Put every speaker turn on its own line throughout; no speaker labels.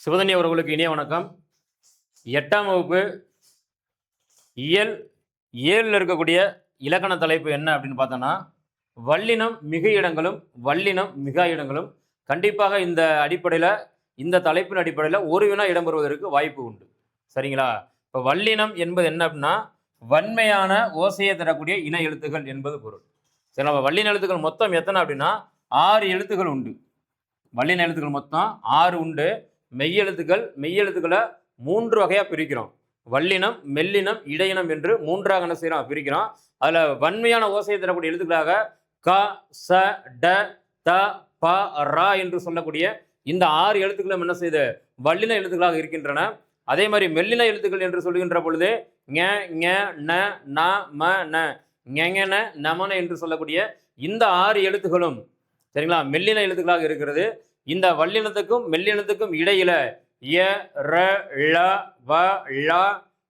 சிவதனி அவர்களுக்கு இனிய வணக்கம். 8ஆம் வகுப்பு இயல் 7ல் இருக்கக்கூடிய இலக்கண தலைப்பு என்ன அப்படின்னு பார்த்தோன்னா, வல்லினம் மிகு இடங்களும் வல்லினம் மிகா இடங்களும். கண்டிப்பாக இந்த அடிப்படையில், இந்த தலைப்பின் அடிப்படையில் ஒரு வினா இடம்பெறுவதற்கு வாய்ப்பு உண்டு. சரிங்களா? இப்போ வல்லினம் என்பது என்ன அப்படின்னா, வன்மையான ஓசையை தரக்கூடிய இன எழுத்துக்கள் என்பது பொருள். சரி, நம்ம வல்லின எழுத்துக்கள் மொத்தம் எத்தனை அப்படின்னா 6 எழுத்துக்கள் உண்டு. வல்லின எழுத்துக்கள் மொத்தம் 6 உண்டு. மெய்யெழுத்துக்களை 3 வகையாக பிரிக்கிறோம். வல்லினம், மெல்லினம், இடையினம் என்று 3ஆக என்ன செய்கிறோம் பிரிக்கிறோம். அதில் வன்மையான ஓசையை தரக்கூடிய எழுத்துக்களாக க, ச, ட, த, ப, ரா என்று சொல்லக்கூடிய இந்த 6 எழுத்துக்களும் என்ன செய்யுது வல்லின எழுத்துக்களாக இருக்கின்றன. அதே மாதிரி மெல்லின எழுத்துக்கள் என்று சொல்லுகின்ற பொழுது ஞ, ஞ, ந, ந, ம, ந, ஞெஞன, நமன என்று சொல்லக்கூடிய இந்த 6 எழுத்துக்களும் சரிங்களா மெல்லின எழுத்துக்களாக இருக்கிறது. இந்த வல்லினத்துக்கும் மெல்லினத்துக்கும் இடையில ய, ர, ள, வ, ள,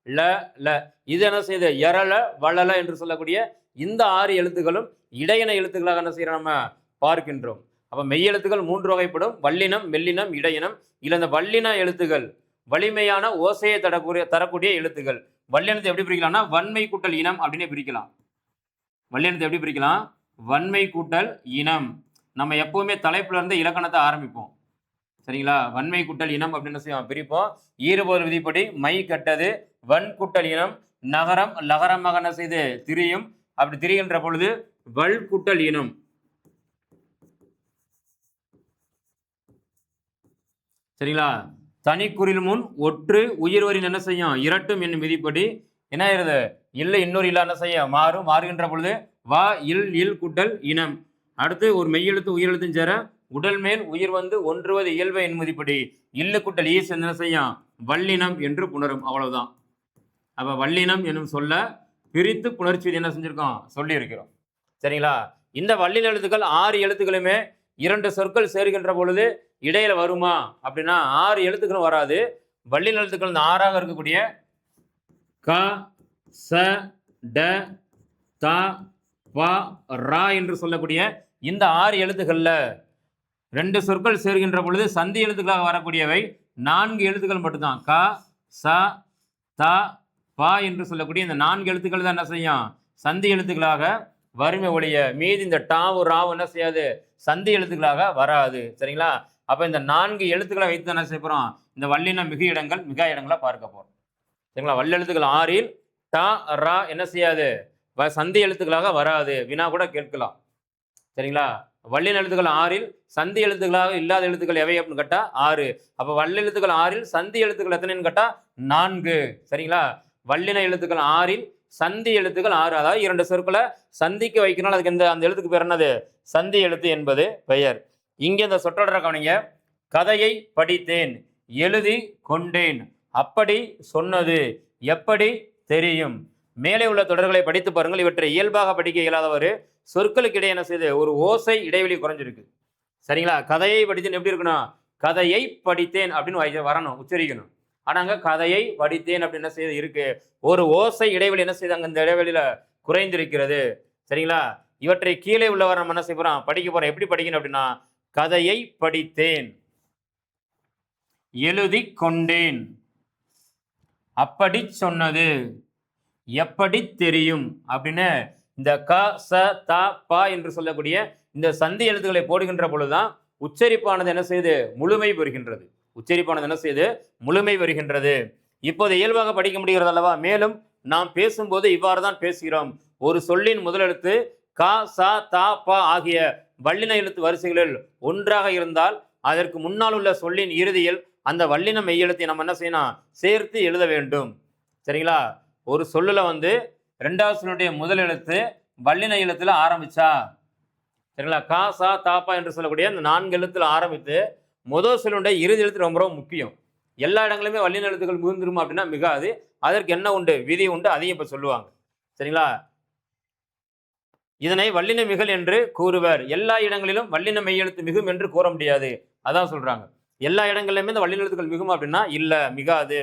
ல, ல இது என்ன செய்யுது எரள, வளல என்று சொல்லக்கூடிய இந்த 6 எழுத்துக்களும் இடையின எழுத்துக்களாக என்ன செய்யறோம் நம்ம பார்க்கின்றோம். அப்ப மெய்யெழுத்துக்கள் 3 வகைப்படும்: வல்லினம், மெல்லினம், இடையினம். இல்ல இந்த வல்லின எழுத்துக்கள் வலிமையான ஓசையை தரக்கூடிய எழுத்துக்கள். வல்லினத்தை எப்படி பிரிக்கலாம்னா வன்மை கூட்டல் இனம் அப்படின்னு பிரிக்கலாம். வல்லினத்தை எப்படி பிரிக்கலாம்? வன்மை கூட்டல் இனம். நம்ம எப்பவுமே தலைப்புல இருந்து இலக்கணத்தை ஆரம்பிப்போம். சரிங்களா? வன்மை கூட்டல் இனம் அப்படின்னு செய்வோம் பிரிப்போம். ஈறுபொருள் விதிப்படி மை கட்டது, வன் கூட்டல் இனம், நகரம் லகரமாக என்ன செய்து திரியும். அப்படி திரிகின்ற பொழுது வல் கூட்டல் இனம். சரிங்களா? தனிக்குறில் முன் ஒற்று உயிர்வரின் என்ன செய்யும் இரட்டும் என்னும் விதிப்படி என்ன ஆயிருது இல்லை இன்னொரு இல்லா என்ன செய்யும் மாறுகின்ற பொழுது வா இல் கூட்டல் இனம். அடுத்து ஒரு மெய்யெழுத்து உயிரெழுத்தும் சேர உடல் மேல் உயிர் வந்து ஒன்றுவது இயல்பு என்பதிப்படி இல்லு கூட்டல் ஈஸ் என்ன செய்யும் வல்லினம் என்று புணரும். அவ்வளவுதான். அப்ப வல்லினம் என்னும் சொல்ல பிரித்து புணர்ச்சி என்ன செஞ்சிருக்கோம் சொல்லி இருக்கிறோம். சரிங்களா? இந்த வல்லின எழுத்துக்கள் 6 எழுத்துக்களுமே 2 சொற்கள் சேர்கின்ற பொழுது இடையில வருமா அப்படின்னா 6 எழுத்துக்களும் வராது. வல்லின எழுத்துக்கள் இந்த 6ஆக இருக்கக்கூடிய க, ச, ட, த, ப, ரா என்று சொல்லக்கூடிய இந்த 6 எழுத்துக்கள்ல 2 சொற்கள் சேர்கின்ற பொழுது சந்தி எழுத்துக்களாக வரக்கூடியவை 4 எழுத்துக்கள் மட்டும்தான். க, ச, த, ப என்று சொல்லக்கூடிய இந்த 4 எழுத்துக்கள் தான் என்ன செய்யும் சந்தி எழுத்துக்களாக வறுமை ஒழிய மீதி இந்த டாவு ராவு என்ன செய்யாது சந்தி எழுத்துக்களாக வராது. சரிங்களா? அப்ப இந்த 4 எழுத்துக்களை வைத்து என்ன செய்ய போறோம் இந்த வல்லின மிகு இடங்கள் மிகா இடங்களை பார்க்க போறோம். சரிங்களா? வல்லெழுத்துக்கள் 6ல் டா ரா என்ன செய்யாது சந்தி எழுத்துக்களாக வராது. வினா கூட கேட்கலாம். சரிங்களா? வல்லின எழுத்துக்கள் 6ல் சந்தி எழுத்துக்களாக இல்லாத எழுத்துக்கள் எவை அப்படின்னு கேட்டா 6. அப்ப வல்லெழுத்துக்கள் 6ல் சந்தி எழுத்துக்கள் எத்தனைன்னு கேட்டா 4. சரிங்களா? வல்லின எழுத்துக்கள் 6ல் சந்தி எழுத்துக்கள் 6. அதாவது 2 சொற்களை சந்திக்கு வைக்கணும். அதுக்கு அந்த எழுத்துக்கு பேர் என்னது சந்தி எழுத்து என்பது பெயர். இங்கே இந்த சொற்றொடரை கவனிங்க. கதையை படித்தேன், எழுதி கொண்டேன், அப்படி சொன்னது, எப்படி தெரியும். மேலே உள்ள தொடர்களை படித்து பாருங்கள். இவற்றை இயல்பாக படிக்க இயலாதவர் சொற்களுக்கு இடையே என்ன செய்யுது ஒரு ஓசை இடைவெளி குறைஞ்சிருக்கு. சரிங்களா? கதையை படித்தேன் எப்படி இருக்கணும் கதையை படித்தேன் அப்படின்னு வரணும் உச்சரிக்கணும். ஆனாங்க கதையை படித்தேன் அப்படின்னு என்ன செய்யுது இருக்கு ஒரு ஓசை இடைவெளி என்ன செய்தாங்க இந்த இடைவெளியில குறைந்திருக்கிறது. சரிங்களா? இவற்றை கீழே உள்ளவர் நம்ம என்ன செய்ய போறோம் படிக்க போறோம். எப்படி படிக்கணும் அப்படின்னா கதையை படித்தேன், எழுதி கொண்டேன், அப்படி சொன்னது, எப்படி தெரியும் அப்படின்னு இந்த க, ச, த, ப என்று சொல்லக்கூடிய இந்த சந்தி எழுத்துக்களை போடுகின்ற பொழுதுதான் உச்சரிப்பானது என்ன செய்யுது முழுமை பெறுகின்றது. உச்சரிப்பானது என்ன செய்யுது முழுமை வருகின்றது. இப்போது இயல்பாக படிக்க முடிகிறது அல்லவா? மேலும் நாம் பேசும்போது இவ்வாறு தான் பேசுகிறோம். ஒரு சொல்லின் முதலெழுத்து க, ச, த, ப ஆகிய வல்லின எழுத்து வரிசைகளில் ஒன்றாக இருந்தால் அதற்கு முன்னால் உள்ள சொல்லின் இறுதியில் அந்த வல்லின மெய்யெழுத்தை நம்ம என்ன செய்யணும் சேர்த்து எழுத வேண்டும். சரிங்களா? ஒரு சொல்லுல வந்து 2வது சொல்லுடைய முதல் எழுத்து வல்லின எழுத்துல ஆரம்பிச்சா சரிங்களா கா, சா, தாப்பா என்று சொல்லக்கூடிய அந்த 4 எழுத்துல ஆரம்பித்து முதல் சொல்லுடைய இறுதி எழுத்து ரொம்ப ரொம்ப முக்கியம். எல்லா இடங்களுமே வல்லின எழுத்துக்கள் மிகுந்துருமா அப்படின்னா மிகாது. அதற்கு என்ன உண்டு விதி உண்டு. அதையும் இப்ப சொல்லுவாங்க. சரிங்களா? இதனை வல்லின மிகல் என்று கூறுவர். எல்லா இடங்களிலும் வல்லின மெய்யெழுத்து மிகும் என்று கூற முடியாது. அதான் சொல்றாங்க. எல்லா இடங்களிலுமே இந்த வல்லின எழுத்துக்கள் மிகுமா அப்படின்னா இல்ல மிகாது.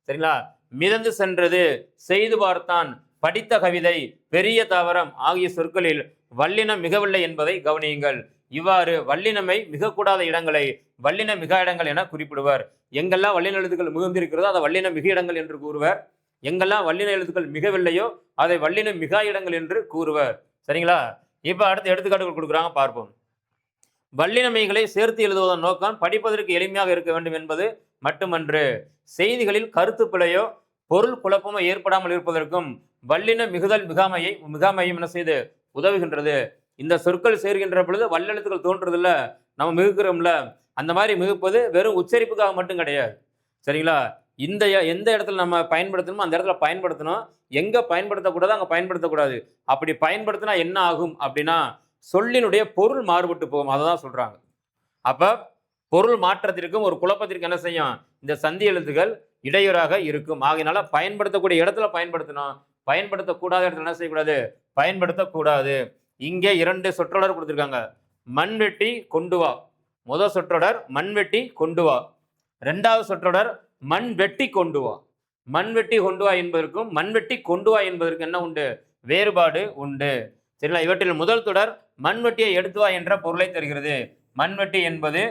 சரிங்களா? மிதந்து சென்றது, செய்து பார்த்தான், படித்த கவிதை, பெரிய தாவரம் ஆகிய சொற்களில் வல்லினம் மிகவில்லை என்பதை கவனியுங்கள். இவ்வாறு வல்லினமை மிகக்கூடாத இடங்களை வல்லின மிகா இடங்கள் என குறிப்பிடுவர். எங்கெல்லாம் வல்லின எழுத்துக்கள் மிகுந்திருக்கிறதோ அதை வல்லின மிக இடங்கள் என்று கூறுவர். எங்கெல்லாம் வல்லின எழுத்துக்கள் மிகவில்லையோ அதை வல்லின மிகா இடங்கள் என்று கூறுவர். சரிங்களா? இப்ப அடுத்த எடுத்துக்காட்டுகள் கொடுக்குறாங்க, பார்ப்போம். வல்லினமைகளை சேர்த்து எழுதுவதன் நோக்கம் படிப்பதற்கு எளிமையாக இருக்க வேண்டும் என்பது மட்டுமன்று, செய்திகளில் கருத்து பிழையோ பொருள் குழப்பமோ ஏற்படாமல் இருப்பதற்கும் வல்லின மிகுதல் மிகாமையும் என்ன செய்து உதவுகின்றது. இந்த சொற்கள் சேர்கின்ற பொழுது வல்லெழுத்துக்கள் தோன்றதில்ல, நம்ம மிகுக்கிறோம்ல, அந்த மாதிரி மிகுப்பது வெறும் உச்சரிப்புக்காக மட்டும் கிடையாது. சரிங்களா? எந்த இடத்துல நம்ம பயன்படுத்தணுமோ அந்த இடத்துல பயன்படுத்தணும். எங்க பயன்படுத்தக்கூடாது அங்க பயன்படுத்தக்கூடாது. அப்படி பயன்படுத்தினா என்ன ஆகும் அப்படின்னா சொல்லினுடைய பொருள் மாறுபட்டு போகும். அதை தான் சொல்றாங்க. அப்ப பொருள் மாற்றத்திற்கும் ஒரு குழப்பத்திற்கு என்ன செய்யும், இந்த சந்தி எழுத்துக்கள் இடையூறாக இருக்கும். ஆகையினால பயன்படுத்தக்கூடிய இடத்துல பயன்படுத்தணும், பயன்படுத்தக்கூடாத இடத்துல என்ன செய்யக்கூடாது, பயன்படுத்தக்கூடாது. இங்கே 2 சொற்றொடர் கொடுத்துருக்காங்க. மண்வெட்டி கொண்டு வா. முதல் சொற்றொடர் மண்வெட்டி கொண்டு வா. 2வது சொற்றொடர் மண் வெட்டி கொண்டு வா. மண்வெட்டி கொண்டு வா என்பதற்கும் மண்வெட்டி கொண்டு வா என்பதற்கு என்ன உண்டு, வேறுபாடு உண்டு. சரிங்களா? இவற்றில் முதல் தொடர் மண்வெட்டியை எடுத்து வா என்ற பொருளை தருகிறது. மண்வெட்டி என்பது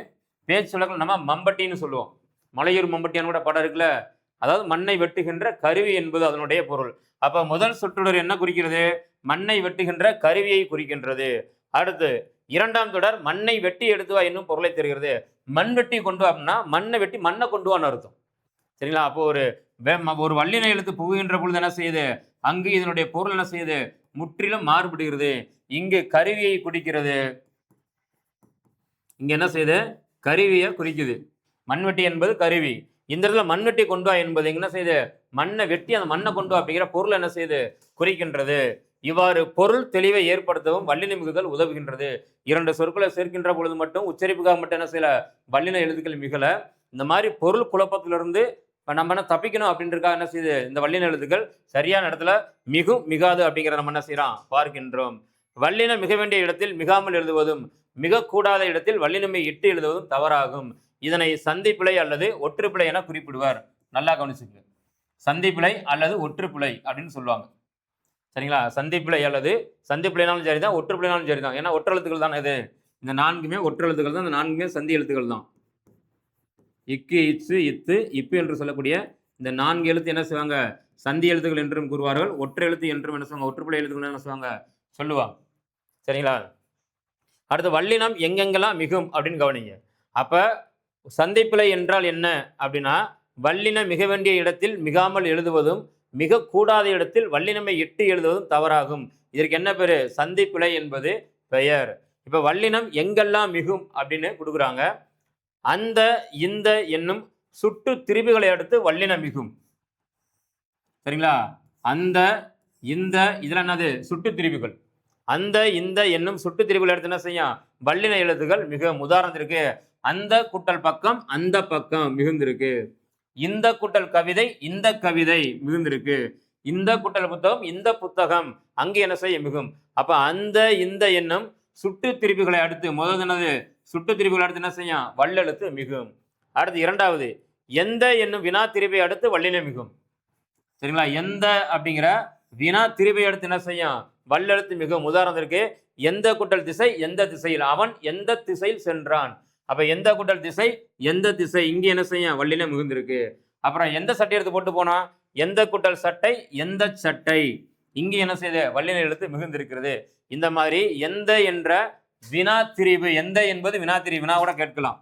பேச்சு சொல்லங்கள் நம்ம மம்பட்டின்னு சொல்லுவோம். மலையூர் மம்பட்டியான்னு கூட படம் இருக்குல்ல, அதாவது மண்ணை வெட்டுகின்ற கருவி என்பது அதனுடைய பொருள். அப்ப முதல் சொற்றொடர் என்ன குறிக்கிறது, மண்ணை வெட்டுகின்ற கருவியை குறிக்கின்றது. அடுத்து 2ஆம் தொடர் மண்ணை வெட்டி எடுத்து வா என்னும் பொருளை தருகிறது. மண் வெட்டி கொண்டு வா அப்படின்னா மண்ணை வெட்டி மண்ணை கொண்டு வான்னு அர்த்தம். சரிங்களா? அப்போ ஒரு வல்லின எழுத்து புகுகின்ற பொழுது என்ன செய்யுது, அங்கு இதனுடைய பொருள் என்ன செய்யுது, முற்றிலும் மாறுபடுகிறது. இங்கு கருவியை குறிக்கிறது, இங்க என்ன செய்யுது, கருவியை குறிக்குது. மண்வெட்டி என்பது கருவி. இந்த இடத்துல மண்வெட்டி கொண்டு வா என்பது என்ன செய்யுது, மண்ணை வெட்டி அந்த மண்ணை கொண்டு வா அப்படிங்கிற பொருள் என்ன செய்யுது, குறிக்கின்றது. இவ்வாறு பொருள் தெளிவை ஏற்படுத்தவும் வல்லின மிகுதல் உதவுகின்றது. 2 சொற்களை சேர்க்கின்ற பொழுது மட்டும் உச்சரிப்புக்காக மட்டும் என்ன செய்யல, வல்லின எழுத்துக்கள் மிகல. இந்த மாதிரி பொருள் குழப்பத்திலிருந்து நம்ம என்ன தப்பிக்கணும் அப்படின்றதுக்காக என்ன செய்யுது, இந்த வல்லின எழுத்துக்கள் சரியான இடத்துல மிகும் மிகாது அப்படிங்கிற நம்ம என்ன செய்யறோம், பார்க்கின்றோம். வல்லினம் மிக வேண்டிய இடத்தில் மிகாமல் எழுதுவதும் மிக கூடாத இடத்தில் வல்லினமை இட்டு எழுதுவதும் தவறாகும். இதனை சந்திப்பிழை அல்லது ஒற்றுப்பிழை என குறிப்பிடுவார். நல்லா கவனிச்சுங்க, சந்திப்பிழை அல்லது ஒற்றுப்பிழை அப்படின்னு சொல்லுவாங்க. சரிங்களா? சந்திப்பிழை அல்லது சந்திப்பிழைனாலும் சரிதான், ஒற்றுப்பிழைனாலும் சரிதான். ஏன்னா ஒற்றெழுத்துக்கள் தான் இது. இந்த 4மே ஒற்றெழுத்துக்கள் தான், இந்த 4மே சந்தி எழுத்துக்கள் தான். இக்கு இச்சு இத்து இப்பு என்று சொல்லக்கூடிய இந்த 4 எழுத்து என்ன செய்வாங்க, சந்தி எழுத்துக்கள் என்றும் கூறுவார்கள். ஒற்றை எழுத்து என்றும் என்ன சொல்லுவாங்க, ஒற்றுப்பிழை எழுத்துக்கள் என்ன சொல்லுவாங்க, சொல்லுவாங்க. சரிங்களா? அடுத்து வல்லினம் எங்கெங்கெல்லாம் மிகும் அப்படின்னு கவனிங்க. அப்ப சந்திப்பிழை என்றால் என்ன அப்படின்னா, வல்லினம் மிக வேண்டிய இடத்தில் மிகாமல் எழுதுவதும் மிக கூடாத இடத்தில் வல்லினமை இட்டு எழுதுவதும் தவறாகும். இதற்கு என்ன பேரு, சந்திப்பிழை என்பது பெயர். இப்ப வல்லினம் எங்கெல்லாம் மிகும் அப்படின்னு கொடுக்குறாங்க. அந்த இந்த என்னும் சுட்டு திரிபுகளை அடுத்து வல்லினம் மிகும். சரிங்களா? அந்த இந்த இதுல என்னது, சுட்டு திரிபுகள். அந்த இந்த என்னும் சுட்டு திரிபுகள் எடுத்து என்ன செய்யும், வல்லின எழுத்துகள் மிக. உதாரணத்திற்கு அந்த கூட்டல் பக்கம் அந்த பக்கம் மிகுந்திருக்கு. இந்த கூட்டல் கவிதை இந்த கவிதை மிகுந்திருக்கு. இந்த கூட்டல் புத்தகம் இந்த புத்தகம் அங்கு என்ன செய்ய மிகும். அப்ப அந்த இந்த என்னும் சுட்டு திரிபுகளை அடுத்து முதல் என்னது, சுட்டு திரிபுகளை அடுத்து என்ன செய்யும், வல்லெழுத்து மிகும். அடுத்து 2வது எந்த என்னும் வினா திரிபை அடுத்து வல்லின மிகும். சரிங்களா? எந்த அப்படிங்கிற வினா திரிபை அடுத்து என்ன செய்யும், வல்லெழுத்து மிகும். உதாரணத்திற்கு எந்த கூட்டல் திசை எந்த திசையில், அவன் எந்த திசையில் சென்றான். அப்ப எந்த கூட்டல் திசை எந்த திசை, இங்கே என்ன செய்யும், வல்லினம் மிகுந்திருக்கு. அப்புறம் எந்த சட்டை எடுத்து போட்டு போனா, எந்த கூட்டல் சட்டை எந்த சட்டை, இங்கே என்ன செய்த, வல்லின எழுத்து மிகுந்திருக்கிறது. இந்த மாதிரி எந்த என்ற வினா திரிபு, எந்த என்பது வினா திரிபு, வினா கூட கேட்கலாம்.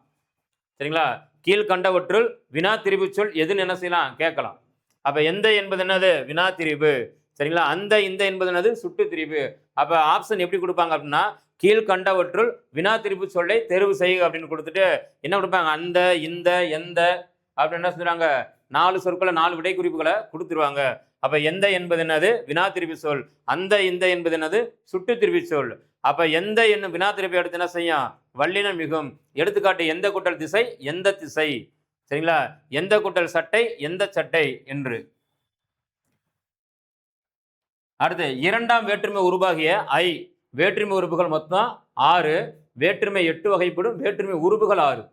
சரிங்களா? கீழ்கண்டவற்றுள் வினா திரிபு சொல் எதுன்னு என்ன செய்யலாம், கேட்கலாம். அப்ப எந்த என்பது என்னது, வினா திரிபு. சரிங்களா? அந்த இந்த என்பது என்னது, சுட்டு திரிபு. அப்ப ஆப்ஷன் எப்படி கொடுப்பாங்க அப்படின்னா, கீழ்கண்டவற்றுள் வினா திரிபு சொல்லை தேர்வு செய்க அப்படின்னு கொடுத்துட்டு என்ன கொடுப்பாங்க, அந்த இந்த எந்த அப்படின்னு என்ன சொல்றாங்க, 4 சொற்களை 4 விடை குறிப்புகளை கொடுத்துருவாங்க. அப்ப எந்த என்பது என்னது, வினா திரிபு சொல். அந்த இந்த என்பது என்னது, சுட்டு திரிபு சொல். அப்ப எந்த என்னும் வினா திரிபை எடுத்து என்ன செய்யும், வல்லினம் மிகும். எடுத்துக்காட்டு எந்த கூட்டல் திசை எந்த திசை. சரிங்களா? எந்த கூட்டல் சட்டை எந்த சட்டை என்று. அடுத்து 2ஆம் வேற்றுமை உருவாகிய ஐ. வேற்றுமை உறுப்புகள் மொத்தம் 6, வேற்றுமை 8 வகைப்படும், வேற்றுமை உறுப்புகள் 6.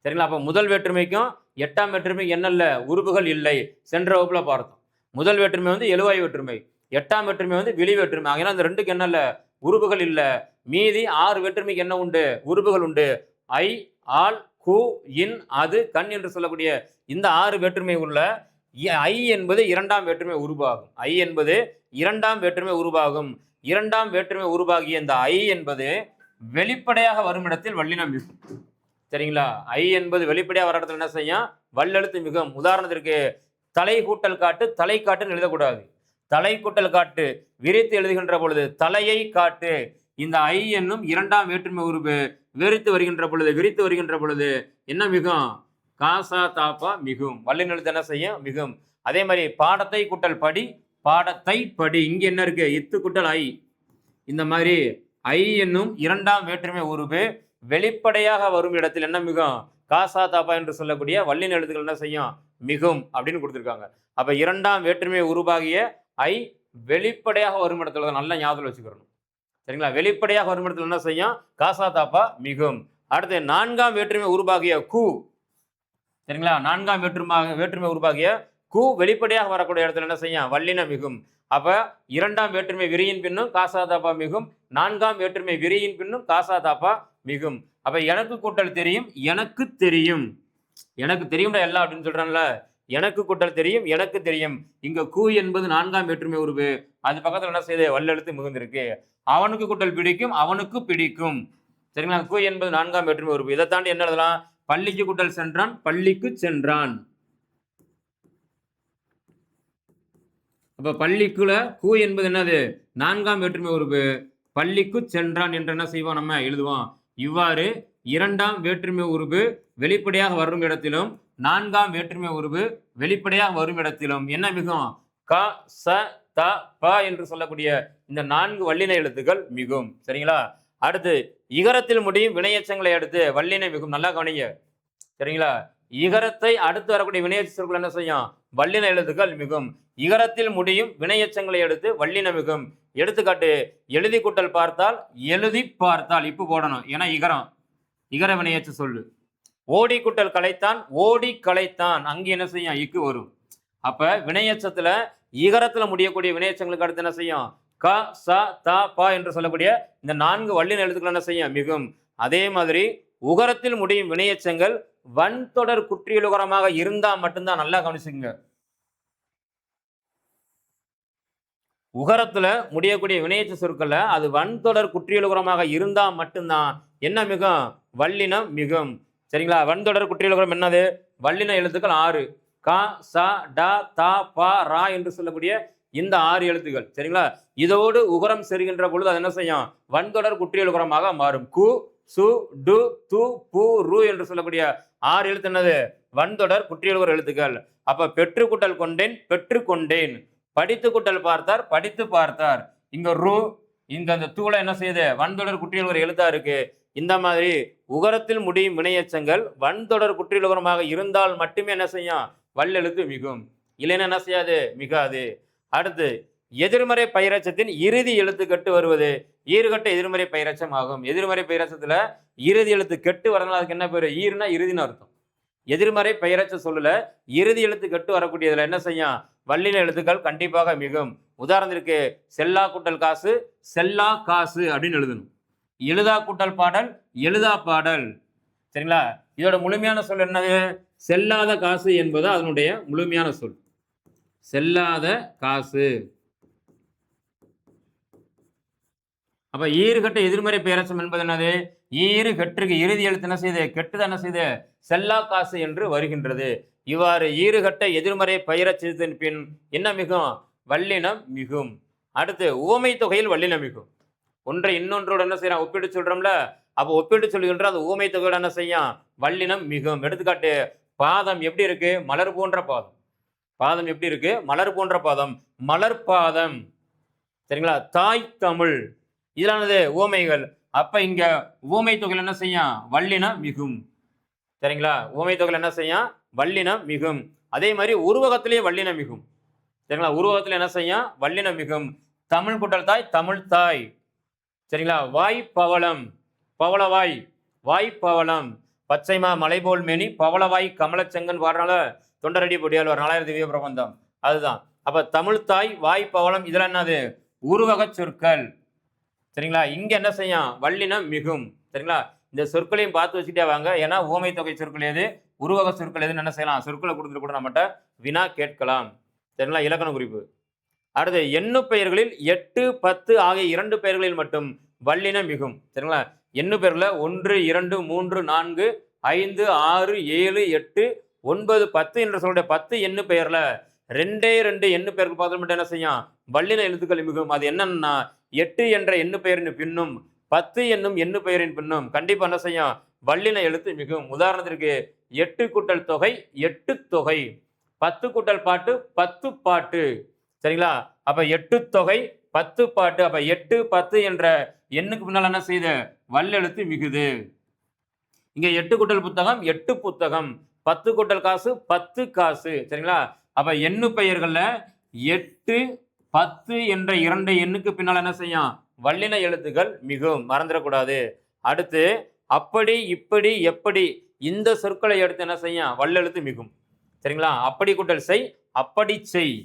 சரிங்களா? அப்ப முதல் வேற்றுமைக்கும் 8ஆம் வேற்றுமைக்கு என்னல்ல, உறுப்புகள் இல்லை. சென்ற வகுப்புல பார்த்தோம். முதல் வேற்றுமை வந்து எழுவாய் வேற்றுமை, 8ஆம் வேற்றுமை வந்து விழி வேற்றுமை. ஆகினா அந்த 2க்கு என்னல்ல, உறுப்புகள் இல்லை. மீதி 6 வேற்றுமைக்கு என்ன உண்டு? உருபுகள் உண்டு. ஐ, ஆல், கு, இன், அது, கண் என்று சொல்லக்கூடிய இந்த 6 வேற்றுமை உள்ள ஐ என்பது இரண்டாம் வேற்றுமை உருவாகும். ஐ என்பது இரண்டாம் வேற்றுமை உருவாகும். இரண்டாம் வேற்றுமை உருவாகிய இந்த ஐ என்பது வெளிப்படையாக வரும் இடத்தில் வல்லினம் மிகும். சரிங்களா? ஐ என்பது வெளிப்படையாக வர இடத்துல என்ன செய்யும்? வல்லெழுத்து மிகும். உதாரணத்திற்கு தலை கூட்டல் காட்டு, தலை காட்டுன்னு எழுதக்கூடாது. தலை கூட்டல் காட்டு விரித்து எழுதுகின்ற பொழுது தலையை காட்டு. இந்த ஐ என்னும் இரண்டாம் வேற்றுமை உருவு விரித்து வருகின்ற பொழுது என்ன மிகும்? காசா தாப்பா மிகும். வல்லின எழுத்து என்ன செய்யும்? மிகும். அதே மாதிரி பாடத்தை கூட்டல் படி, பாடத்தை படி. இங்க என்ன இருக்கு? இத்து கூட்டல் ஐ. இந்த மாதிரி ஐ என்னும் இரண்டாம் வேற்றுமை உருவு வெளிப்படையாக வரும் இடத்தில் என்ன மிகும்? காசா தாப்பா என்று சொல்லக்கூடிய வல்லின எழுத்துக்கள் என்ன செய்யும்? மிகும் அப்படின்னு கொடுத்துருக்காங்க. அப்ப இரண்டாம் வேற்றுமை உருவாகிய ஐ வெளிப்படையாக வரும் இடத்துல நல்லா ஞாபகம் வச்சுக்கிறணும். சரிங்களா? வெளிப்படையாக வரும் இடத்துல என்ன செய்யும்? காசா தாப்பா மிகும். அடுத்து நான்காம் வேற்றுமை உருவாகிய கு. சரிங்களா? நான்காம் வேற்றுமை உருவாகிய கு வெளிப்படையாக வரக்கூடிய இடத்துல என்ன செய்யும்? வல்லின மிகும். அப்ப இரண்டாம் வேற்றுமை விரியின் பின்னும் காசா தாப்பா மிகும். நான்காம் வேற்றுமை விரியின் பின்னும் காசா தாப்பா மிகும். அப்ப எனக்கு கூட்டல் தெரியும், எனக்கு தெரியும். எனக்கு தெரியும்டா எல்லாம் அப்படின்னு சொல்றான்ல. எனக்கு கூட்டல் தெரியும், எனக்கு தெரியும். இங்க கு என்பது நான்காம் வேற்றுமை உருவு. அது பக்கத்துல என்ன செய்யுது? வல்லெழுத்து மிகுந்திருக்கு. அவனுக்கு கூட்டல் பிடிக்கும், அவனுக்கு பிடிக்கும். சரிங்களா? கு என்பது நான்காம் வேற்றுமை உருவு. இதை தாண்டி என்ன எழுதலாம்? பள்ளிக்கு கூட்டல் சென்றான், பள்ளிக்கு சென்றான். அப்ப பள்ளிக்குள்ள கு என்பது என்னது? நான்காம் வேற்றுமை உருவு. பள்ளிக்கு சென்றான் என்று என்ன செய்வோம்? நம்ம எழுதுவோம். இவ்வாறு இரண்டாம் வேற்றுமை உருவு வெளிப்படையாக வரும் இடத்திலும் நான்காம் வேற்றுமை உருவு வெளிப்படையாக வரும் இடத்திலும் என்ன மிகும்? க, ச, த, ப என்று சொல்லக்கூடிய இந்த 4 வல்லின எழுத்துக்கள் மிகும். சரிங்களா? அடுத்து இகரத்தில் முடியும் வினையச்சங்களை அடுத்து வல்லினை மிகும். நல்லா கவனிங்க. சரிங்களா? இகரத்தை அடுத்து வரக்கூடிய வினையச்ச சொற்கள் என்ன செய்யும்? வல்லின எழுத்துக்கள் மிகும். இகரத்தில் முடியும் வினையச்சங்களை அடுத்து வல்லின மிகும். எடுத்துக்காட்டு எழுதி கூட்டல் பார்த்தால், எழுதி பார்த்தால். இப்போ போடணும், ஏன்னா இகர வினையச்ச சொல்லு. ஓடி கூட்டல் கலைத்தான், ஓடி கலைத்தான். அங்கே என்ன செய்யும்? இக்கு வரும். அப்ப வினையச்சத்துல இகரத்துல முடியக்கூடிய வினையச்சங்களுக்கு அடுத்து என்ன செய்யும்? க, ச, த, ப என்று சொல்லக்கூடிய இந்த 4 வல்லின எழுத்துக்கள் என்ன செய்யும்? மிகும். அதே மாதிரி உகரத்தில் முடியும் வினையச்சங்கள் வன்தொடர் குற்றியலுகரமாக இருந்தா மட்டும்தான். நல்லா கவனிச்சுங்க. உகரத்துல முடியக்கூடிய வினையச்ச சொற்கள்ல அது வன்தொடர் குற்றியலுகரமாக இருந்தா மட்டும்தான் என்ன மிகும்? வல்லினம் மிகும். சரிங்களா? வன்தொடர் குற்றியலுகரம் என்னது? வல்லின எழுத்துக்கள் 6. க, ச, ட, த, ப, ரா என்று சொல்லக்கூடிய இந்த 6 எழுத்துக்கள். சரிங்களா? இதோடு உகரம் செருகின்ற பொழுது அது என்ன செய்யும்? வன்தொடர் குற்றியலுகரமாக மாறும். கு, சு, டு, து, பு, ரு என்று சொல்லக்கூடிய 6 எழுத்து என்னது? வன்தொடர் குற்றியலுகர எழுத்துக்கள். அப்ப பெற்று கூட்டல் கொண்டேன், பெற்று கொண்டேன். படித்து கூட்டல் பார்த்தார், படித்து பார்த்தார். இங்க ரு, இங்க அந்த தூளை என்ன செய்யுது? வன்தொடர் குற்றியலுகர எழுத்தா இருக்கு. இந்த மாதிரி உகரத்தில் முடியும் வினையச்சங்கள் வன்தொடர் குற்றியலுகரமாக இருந்தால் மட்டுமே என்ன செய்யும்? வல்லெழுத்து மிகும். இல்லைன்னா என்ன செய்யாது? மிகாது. அடுத்து எதிர்மறை பயிரச்சத்தின் இறுதி எழுத்து கெட்டு வருவது ஈறுகட்ட எதிர்மறை பயிரச்சம் ஆகும். எதிர்மறை பயிரச்சத்துல இறுதி எழுத்து கெட்டு வரதுனால அதுக்கு என்ன பேரு? ஈறுனா இறுதினு அர்த்தம். எதிர்மறை பெயரச்ச சொல்லுல இறுதி எழுத்து கெட்டு வரக்கூடியதுல என்ன செய்யும்? வல்லின எழுத்துக்கள் கண்டிப்பாக மிகும். உதாரணத்திற்கு செல்லா கூட்டல் காசு, செல்லா காசு அப்படின்னு எழுதணும். எழுதா கூட்டல் பாடல், எழுதா பாடல். சரிங்களா? இதோட முழுமையான சொல் என்னது? செல்லாத காசு என்பது அதனுடைய முழுமையான சொல். செல்லாத காசு. அப்ப ஈறுகட்ட எதிர்மறை பெயரச்சம் என்பது என்னது? ஈறு கெற்றுக்கு இறுதி எழுத்து என்ன செய்து? கெட்டுதான் என்ன செய்து? செல்லா காசு என்று வருகின்றது. இவ்வாறு ஈறுகட்ட எதிர்மறை பெயரச்சத்தின் பின் என்ன மிகும்? வல்லினம் மிகும். அடுத்து உவமை தொகையில் வல்லினம் மிகும். ஒன்றை இன்னொன்றோடு என்ன செய்யறோம்? ஒப்பிட்டு சொல்றோம்ல. அப்போ ஒப்பிட்டு சொல்லுகின்ற அது உவமை தொகையோட என்ன செய்யும்? வல்லினம் மிகும். எடுத்துக்காட்டு பாதம் எப்படி இருக்கு? மலர் போன்ற பாதம். பாதம் எப்படி இருக்கு? மலர் போன்ற பாதம், மலர் பாதம். சரிங்களா? தாய் தமிழ் இதானது உவமைகள். அப்ப இங்க உவமை தொகையில் என்ன செய்யும்? வல்லினம் மிகும். சரிங்களா? உவமை தொகையில் என்ன செய்யும்? வல்லினம் மிகும். அதே மாதிரி உருவகத்திலேயே வல்லினம் மிகும். சரிங்களா? உருவகத்தில் என்ன செய்யும்? வல்லினம் மிகும். தமிழ் கூட்டல் தாய், தமிழ் தாய். சரிங்களா? வாய் பவளம், பவளவாய், வாய் பவளம். பச்சைமா மலைபோல் மேனி பவளவாய் கமலச்செங்கன் பாடுறால தொண்டரடி பொடியால் ஒரு 4000 திவ்ய பிரபந்தம். அதுதான். அப்ப தமிழ் தாய், வாய் பவளம் இதெல்லாம் என்னது? உருவக சொற்கள். சரிங்களா? இங்க என்ன செய்யும்? வல்லினம் மிகும். சரிங்களா? இந்த சொற்களையும் பார்த்து வச்சுட்டே வாங்க. ஏன்னா உவமை தொகை சொற்கள் எது, உருவக சொற்கள் எதுன்னு என்ன செய்யலாம்? சொற்களை கொடுத்துட்டு கூட நம்மட்ட வினா கேட்கலாம். சரிங்களா? இலக்கண குறிப்பு. அடுத்து எண்ணு பெயர்களில் 8, 10 ஆகிய 2 பெயர்களில் மட்டும் வல்லினம் மிகும். சரிங்களா? எண்ணு பெயர்ல 1, 2, 3, 4, 5, 6, 7, 8, 9, 10 என்ற சொல்லுடைய 10 எண்ணு பெயர்ல 2 எண்ணு பெயர்கள் பார்த்து மட்டும் என்ன செய்யும்? வல்லின எழுத்துக்கள் மிகும். அது என்னன்னா 8 என்ற எண்ணு பெயரின் பின்னும் 10 என்னும் எண்ணு பெயரின் பின்னும் கண்டிப்பா என்ன செய்யும்? வல்லின எழுத்து மிகும். உதாரணத்திற்கு 8 கூட்டல் தொகை 8 தொகை, 10 கூட்டல் பாட்டு 10 பாட்டு. சரிங்களா? அப்ப 8 தொகை 10 பாட்டு. அப்ப 8, 10 என்ற எண்ணுக்கு பின்னால் என்ன செய்யுது? வல்லெழுத்து மிகுது. இங்க 8 கூட்டல் புத்தகம் 8 புத்தகம், 10 கூட்டல் காசு 10 காசு. சரிங்களா? அப்ப எண்ணு பெயர்கள்ல 8, 10 என்ற 2 எண்ணுக்கு பின்னால் என்ன செய்யும்? வல்லின எழுத்துக்கள் மிகும். மறந்துடக்கூடாது. அடுத்து அப்படி, இப்படி, எப்படி இந்த சொற்களை எடுத்து என்ன செய்யும்? வல்லெழுத்து மிகும். சரிங்களா? அப்படி கூட்டல் செய், அப்படி செய்.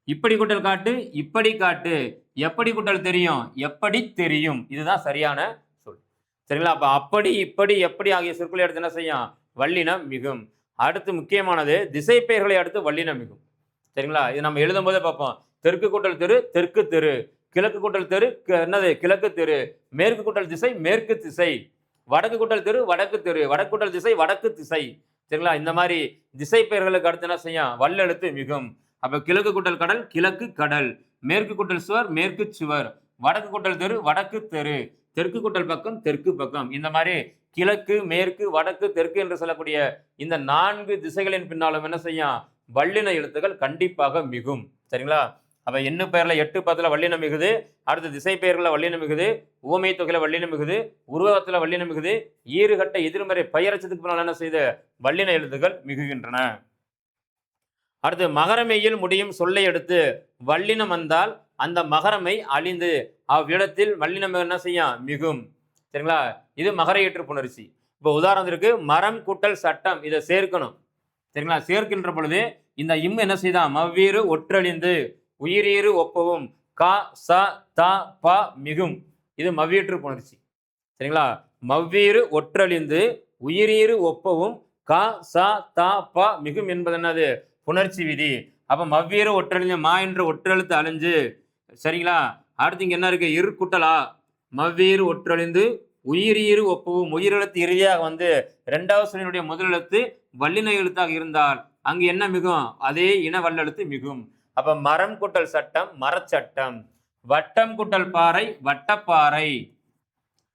இப்படி கூட்டல் காட்டு, இப்படி காட்டு. எப்படி கூட்டல் தெரியும்? எப்படி தெரியும். இதுதான் சரியான சொல். சரிங்களா? அப்ப அப்படி, இப்படி, எப்படி ஆகிய சொற்களை அடுத்து என்ன செய்யும்? வல்லினம் மிகும். அடுத்து முக்கியமானது திசை பெயர்களை அடுத்து வல்லினம் மிகும். சரிங்களா? இது நம்ம எழுதும் போதே பார்ப்போம். தெற்கு கூட்டல் தெரு, தெற்கு தெரு. கிழக்கு கூட்டல் தெரு, என்னது? கிழக்கு தெரு. மேற்கு கூட்டல் திசை, மேற்கு திசை. வடக்கு கூட்டல் தெரு, வடக்கு தெரு. வடக்கு கூட்டல் திசை, வடக்கு திசை. சரிங்களா? இந்த மாதிரி திசை பெயர்களுக்கு அடுத்து என்ன செய்யும்? வல்லெழுத்து மிகும். அப்ப கிழக்கு கூட்டல் கடல், கிழக்கு கடல். மேற்கு கூட்டல் சுவர், மேற்கு சுவர். வடக்கு கூட்டல் தெரு, வடக்கு தெரு. தெற்கு கூட்டல் பக்கம், தெற்கு பக்கம். இந்த மாதிரி கிழக்கு, மேற்கு, வடக்கு, தெற்கு என்று சொல்லக்கூடிய இந்த 4 திசைகளின் பின்னாலும் என்ன செய்யும்? வல்லின எழுத்துக்கள் கண்டிப்பாக மிகும். சரிங்களா? அப்ப எண்ணு பெயர்ல 8, 10ல வல்லினம் மிகுது. அடுத்து திசை பெயர்கள்ல வல்லினம் மிகுது. உவமை தொகையில வல்லினம் மிகுது. உருவகத்துல வல்லினம் மிகுது. ஈறுகட்ட எதிர்மறை பெயரச்சத்துக்கு பின்னால் என்ன செய்து? வல்லின எழுத்துக்கள் மிகுகின்றன. அடுத்து மகரமெய்யில் முடியும் சொல்லை எடுத்து வல்லினம் வந்தால் அந்த மகரமை அழிந்து அவ்விடத்தில் வல்லினம் என்ன செய்யும்? மிகும். சரிங்களா? இது மகர ஏற்று புணர்ச்சி. இப்போ உதாரணத்திற்கு மரம் கூட்டல் சட்டம், இதை சேர்க்கணும். சரிங்களா? சேர்க்கின்ற பொழுது இந்த இம் என்ன செய்தான்? மவ்வீறு ஒற்றழிந்து உயிரீறு ஒப்பவும் கா ச த ப மிகும். இது மவ்வீற்று புணர்ச்சி. சரிங்களா? மவ்வீறு ஒற்றழிந்து உயிரீறு ஒப்பவும் கா ச த ப மிகும் என்பது என்னது? புணர்ச்சி விதி. அப்ப மவ்வீறு ஒற்றழிந்து மா என்ற ஒற்றெழுத்து அழிஞ்சு. சரிங்களா? அடுத்து இங்க என்ன இருக்கு? இரு கூட்டலா மவ்வீறு ஒற்றழிந்து உயிரீறு ஒப்பவும். உயிரெழுத்து இறுதியாக வந்து 2வது சொல்லினுடைய முதல் எழுத்து வல்லின எழுத்தாக இருந்தால் அங்கு என்ன மிகும்? அதே இன வல்லெழுத்து மிகும். அப்ப மரம் கூட்டல் சட்டம், மரச்சட்டம். வட்டம் கூட்டல் பாறை, வட்டப்பாறை.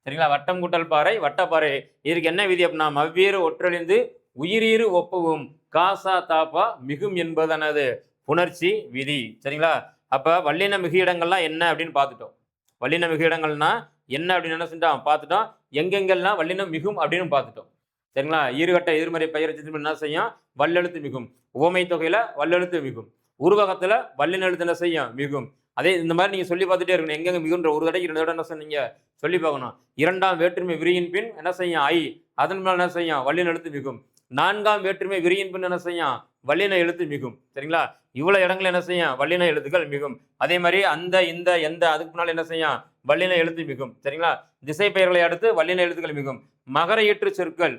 சரிங்களா? வட்டம் கூட்டல் பாறை, வட்டப்பாறை. இதுக்கு என்ன விதி அப்படின்னா மவ்வீறு ஒற்றழிந்து உயிரீறு ஒப்பவும் காசா தாப்பா மிகும் என்பதனது புணர்ச்சி விதி. சரிங்களா? அப்ப வல்லின மிகு இடங்கள்லாம் என்ன அப்படின்னு பார்த்துட்டோம். வல்லின மிகு இடங்கள்னா என்ன அப்படின்னு என்ன செஞ்சோம்? பார்த்துட்டோம். எங்கெங்கெல்லாம் வல்லினம் மிகும் அப்படின்னு பார்த்துட்டோம். சரிங்களா? ஈறுகட்ட எதிர்மறை பெயரச்சத்தில் என்ன செய்யும்? வல்லெழுத்து மிகும். உவமை தொகையில வல்லெழுத்து மிகும். உருவகத்துல வல்லின எழுத்து என்ன செய்யும்? மிகும். அதே இந்த மாதிரி நீங்க சொல்லி பார்த்துட்டே இருக்கணும். எங்கெங்க மிகுன்ற ஒரு தடவை 2 தடவை என்ன சொன்னீங்க? சொல்லி பார்க்கணும். 2ஆம் வேற்றுமை விரியின் பின் என்ன செய்யும்? ஐ. அதன் மேல் என்ன செய்யும்? வல்லின எழுத்து மிகும். 4ஆம் வேற்றுமை விரியின் பின் என்ன செய்யும்? வல்லின எழுத்து மிகும். சரிங்களா? இவ்வளவு இடங்கள் என்ன செய்யும்? வல்லின எழுத்துக்கள் மிகும். அதே மாதிரி அந்த, இந்த, எந்த அதுக்கு முன்னால் என்ன செய்யும்? வல்லின எழுத்து மிகும். சரிங்களா? திசை பெயர்களை அடுத்து வல்லின எழுத்துக்கள் மிகும். மகர ஈற்று சொற்கள்.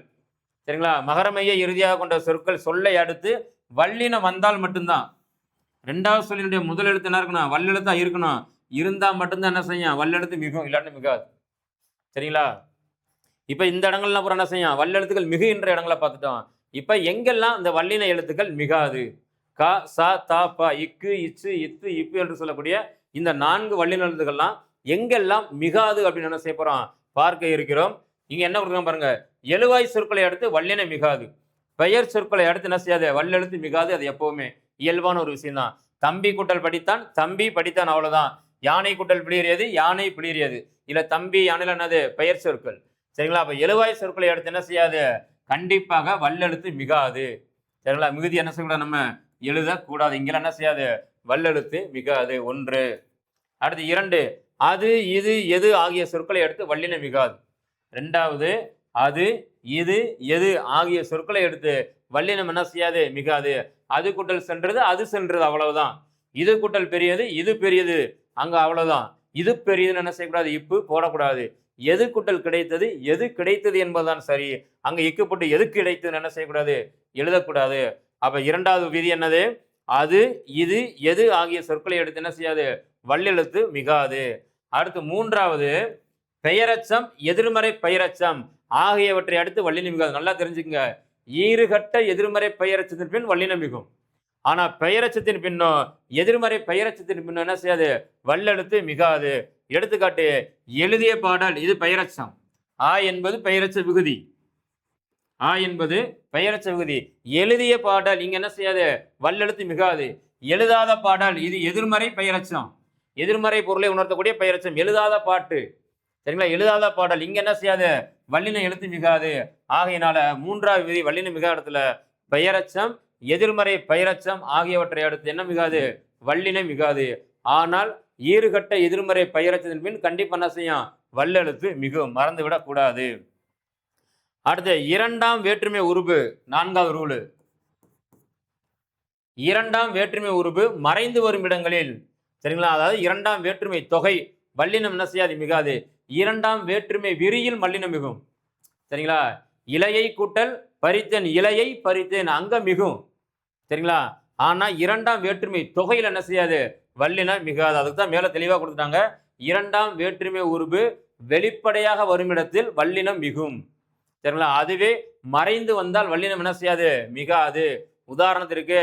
சரிங்களா? மகரமையை இறுதியாக கொண்ட சொற்கள் சொல்லை அடுத்து வல்லினம் வந்தால் மட்டும்தான். 2வது சொல்லினுடைய முதல் எழுத்து என்ன இருக்கணும்? வல்லெழுத்தா இருக்கணும். இருந்தா மட்டும்தான் என்ன செய்யும்? வல்லெழுத்து மிகும், இல்லாட்டி மிகாது. சரிங்களா? இப்ப இந்த இடங்கள்லாம் பூரா என்ன செய்யும்? வல்லெழுத்துக்கள் மிகுகின்ற இடங்களை பார்த்துட்டோம். இப்ப எங்கெல்லாம் இந்த வல்லின எழுத்துக்கள் மிகாது? க ச த ப இக்கு இச்சு இத்து இப்பு என்று சொல்லக்கூடிய இந்த 4 வல்லின எழுத்துக்கள்லாம் எங்கெல்லாம் மிகாது அப்படின்னு என்ன செய்ய போறோம்? பார்க்க இருக்கிறோம். இங்க என்ன கொடுக்குறோம் பாருங்க. எழுவாய் சொற்களை அடுத்து வல்லின மிகாது. பெயர் சொற்களை அடுத்து என்ன செய்யாது? வல்லெழுத்து மிகாது. அது எப்பவுமே இயல்பான ஒரு விஷயம் தான். தம்பி கூட்டல் படித்தான், தம்பி படித்தான், அவ்வளவுதான். யானை கூட்டல் பிளியறியது, யானை பிளியறியது. இல்ல தம்பி யானைல என்னது? பெயர் சொற்கள். சரிங்களா? அப்ப எழுவாய் சொற்களை அடுத்து என்ன செய்யாது? கண்டிப்பாக வல்லெழுத்து மிகாது. சரிங்களா? மிகுதி என்ன செய்யக்கூடாது? நம்ம எழுதக்கூடாது. இங்க என்ன செய்யாது? வல்லெழுத்து மிகாது. 1. அடுத்து 2. அது, இது, எது ஆகிய சொற்களை அடுத்து வல்லின மிகாது. 2வது அது, இது, எது ஆகிய சொற்களை எடுத்து வல்லினம் என்ன செய்யாது? மிகாது. அது கூட்டல் சென்றது, அது சென்றது, அவ்வளவுதான். இது கூட்டல் பெரியது, இது பெரியது, அங்க அவ்வளவுதான். இது பெரியதுன்னு என்ன செய்யக்கூடாது, இப்பு போடக்கூடாது. எது கூட்டல் கிடைத்தது, எது கிடைத்தது என்பதுதான் சரி. அங்க இக்கு போட்டு எதுக்கு கிடைத்ததுன்னு என்ன செய்யக்கூடாது, எழுதக்கூடாது. அப்ப இரண்டாவது விதி என்னது, அது, இது, எது ஆகிய சொற்களை எடுத்து என்ன செய்யாது, வல்லெழுத்து மிகாது. அடுத்து மூன்றாவது, பெயரச்சம் எதிர்மறை பெயரச்சம் ஆகியவற்றை அடுத்து வல்லினம் மிகாது. நல்லா தெரிஞ்சுக்கங்க, ஈறுகட்ட எதிர்மறை பெயரச்சத்தின் பின் வல்லினம் மிகும். ஆனா பெயரச்சத்தின் பின்னோ எதிர்மறை பெயரச்சத்தின் பின்னோ என்ன செய்யாது, வல்லெழுத்து மிகாது. எடுத்துக்காட்டு, எழுதிய பாடல், இது பெயரச்சம். ஆ என்பது பெயரச்ச விகுதி. ஆ என்பது பெயரச்ச விகுதி. எழுதிய பாடல் இங்க என்ன செய்யாது, வல்லெழுத்து மிகாது. எழுதாத பாடல், இது எதிர்மறை பெயரச்சம். எதிர்மறை பொருளை உணர்த்தக்கூடிய பெயரச்சம். எழுதாத பாட்டு, சரிங்களா, எழுதாத பாடல் இங்க என்ன செய்யாது, வல்லின எழுத்து மிகாது. ஆகையினால மூன்றாவது விதி வல்லின மிகா இடத்துல பெயரச்சம் எதிர்மறை பெயரச்சம் ஆகியவற்றை அடுத்து என்ன மிகாது, வல்லினம் மிகாது. ஆனால் ஈறுகட்ட எதிர்மறை பெயரச்சத்தின் பின் கண்டிப்பா என்ன செய்யும், வல்லெழுத்து மிகும். மறந்துவிடக் கூடாது. அடுத்து இரண்டாம் வேற்றுமை உருபு, நான்காவது ரூலு. இரண்டாம் வேற்றுமை உருபு மறைந்து வரும் இடங்களில், சரிங்களா, அதாவது இரண்டாம் வேற்றுமை தொகை வல்லினம் என்ன செய்யாது, மிகாது. இரண்டாம் வேற்றுமை விரியில் வல்லினம் மிகும். சரிங்களா, இலையை கூட்டல் பறித்தேன், இலையை பறித்தேன் அங்க மிகும். சரிங்களா, ஆனா இரண்டாம் வேற்றுமை தொகையில் என்ன செய்யாது, வல்லினம் மிகாது. அதுக்கு தான் மேல தெளிவா கொடுத்துட்டாங்க, இரண்டாம் வேற்றுமை உருபு வெளிப்படையாக வரும் இடத்தில் வல்லினம் மிகும். சரிங்களா, அதுவே மறைந்து வந்தால் வல்லினம் என்ன செய்யாது, மிகாது. உதாரணத்திற்கு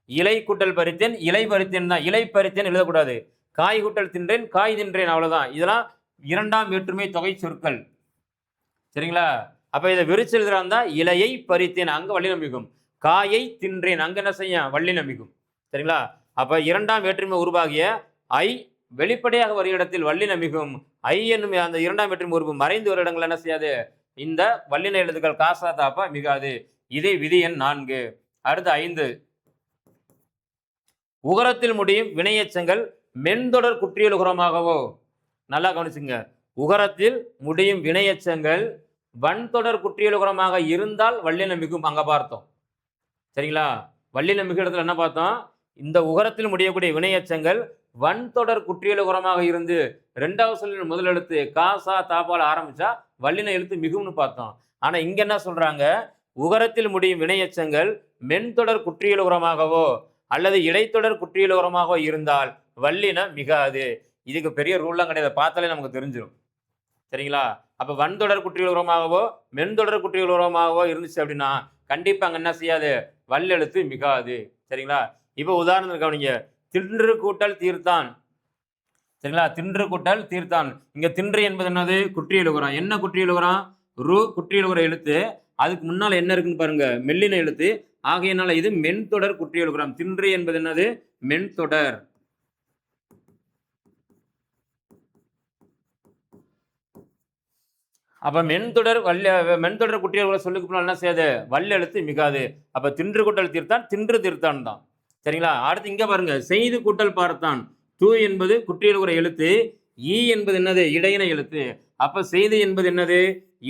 இலை கூட்டல் பறித்தேன், இலை பறித்தேன் தான், இலை பறித்தேன் எழுதக்கூடாது. காய் கூட்டல் தின்றேன், காய் தின்றேன், அவ்வளவுதான். இதெல்லாம் இரண்டாம் வேற்றுமை தொகை சொற்கள். சரிங்களா, அப்ப இதை விரிச்சு எழுதுறாந்தா இலையை பறித்தேன் அங்க வல்லினம் மிகும். காயை தின்றேன் அங்க என்ன செய்யும், வல்லினம் மிகும். சரிங்களா, அப்ப இரண்டாம் வேற்றுமை உருவாகிய ஐ வெளிப்படையாக வரும் இடத்தில் வல்லினம் மிகும். ஐ என்னும் அந்த இரண்டாம் வேற்றுமை உருவு மறைந்து ஒரு இடங்கள் என்ன செய்யாது, இந்த வல்லின எழுத்துக்கள் காசா தாப்பா மிகாது. இதே விதி எண் 4. அடுத்து 5, உகரத்தில் முடியும் வினையச்சங்கள் மென்தொடர் குற்றியலுகரமாகவோ, நல்லா கவனிச்சுங்க, உகரத்தில் முடியும் வினையச்சங்கள் வன்தொடர் குற்றியலுகரமாக இருந்தால் வல்லினம் மிகும். அங்க பார்த்தோம். சரிங்களா, வல்லினம் மிகு இடத்துல என்ன பார்த்தோம், இந்த உகரத்தில் முடியக்கூடிய வினையச்சங்கள் வன்தொடர் குற்றியலுகரமாக இருந்து ரெண்டாவது சொல்லின் முதல் எழுத்து காசா தாப்பால் ஆரம்பிச்சா வல்லின எழுத்து மிகும்னு பார்த்தோம். ஆனா இங்க என்ன சொல்றாங்க, உகரத்தில் முடியும் வினையச்சங்கள் மென்தொடர் குற்றியலுகரமாகவோ அல்லது இடைத்தொடர் குற்றியலுகரமாகவோ இருந்தால் வல்லினம் மிகாது. இதுக்கு பெரிய ரூல்லாம் கிடையாது, பார்த்தாலே நமக்கு தெரிஞ்சிடும். சரிங்களா, அப்ப வன்தொடர் குற்றியலுகரமாகவோ மென்தொடர் குற்றியலுகரமாகவோ இருந்துச்சு அப்படின்னா கண்டிப்பா அங்க என்ன செய்யாது, வல்லெழுத்து மிகாது. சரிங்களா, இப்ப உதாரணத்துக்கு கவனிங்க, தின்று கூட்டல் தீர்த்தான். சரிங்களா, தின்று கூட்டல் தீர்த்தான். இங்க தின்று என்பது என்னது, குற்றியலுகரம். என்ன குற்றியலுகரம், ரு குற்றியலுகர எழுத்து. அதுக்கு முன்னால என்ன இருக்குன்னு பாருங்க, மெல்லின எழுத்து. ஆகையினால இது மென்தொடர் குற்றியலுகரம். தின்று என்பது என்னது, மென்தொடர். அப்ப மென்தொடர் மென்தொடர் குற்றியலுகர சொல்லுக்கு பின்னால் என்ன செய்யாது, வல்லெழுத்து மிகாது. அப்ப தின்று கூட்டல் தீர்த்தான், தின்று தீர்த்தான் தான். சரிங்களா, அடுத்து இங்க பாருங்க, செய்து கூட்டல் பார்த்தான். தூ என்பது குற்றியலுகர எழுத்து, ஈ என்பது என்னது, இடையின எழுத்து. அப்ப செய்து என்பது என்னது,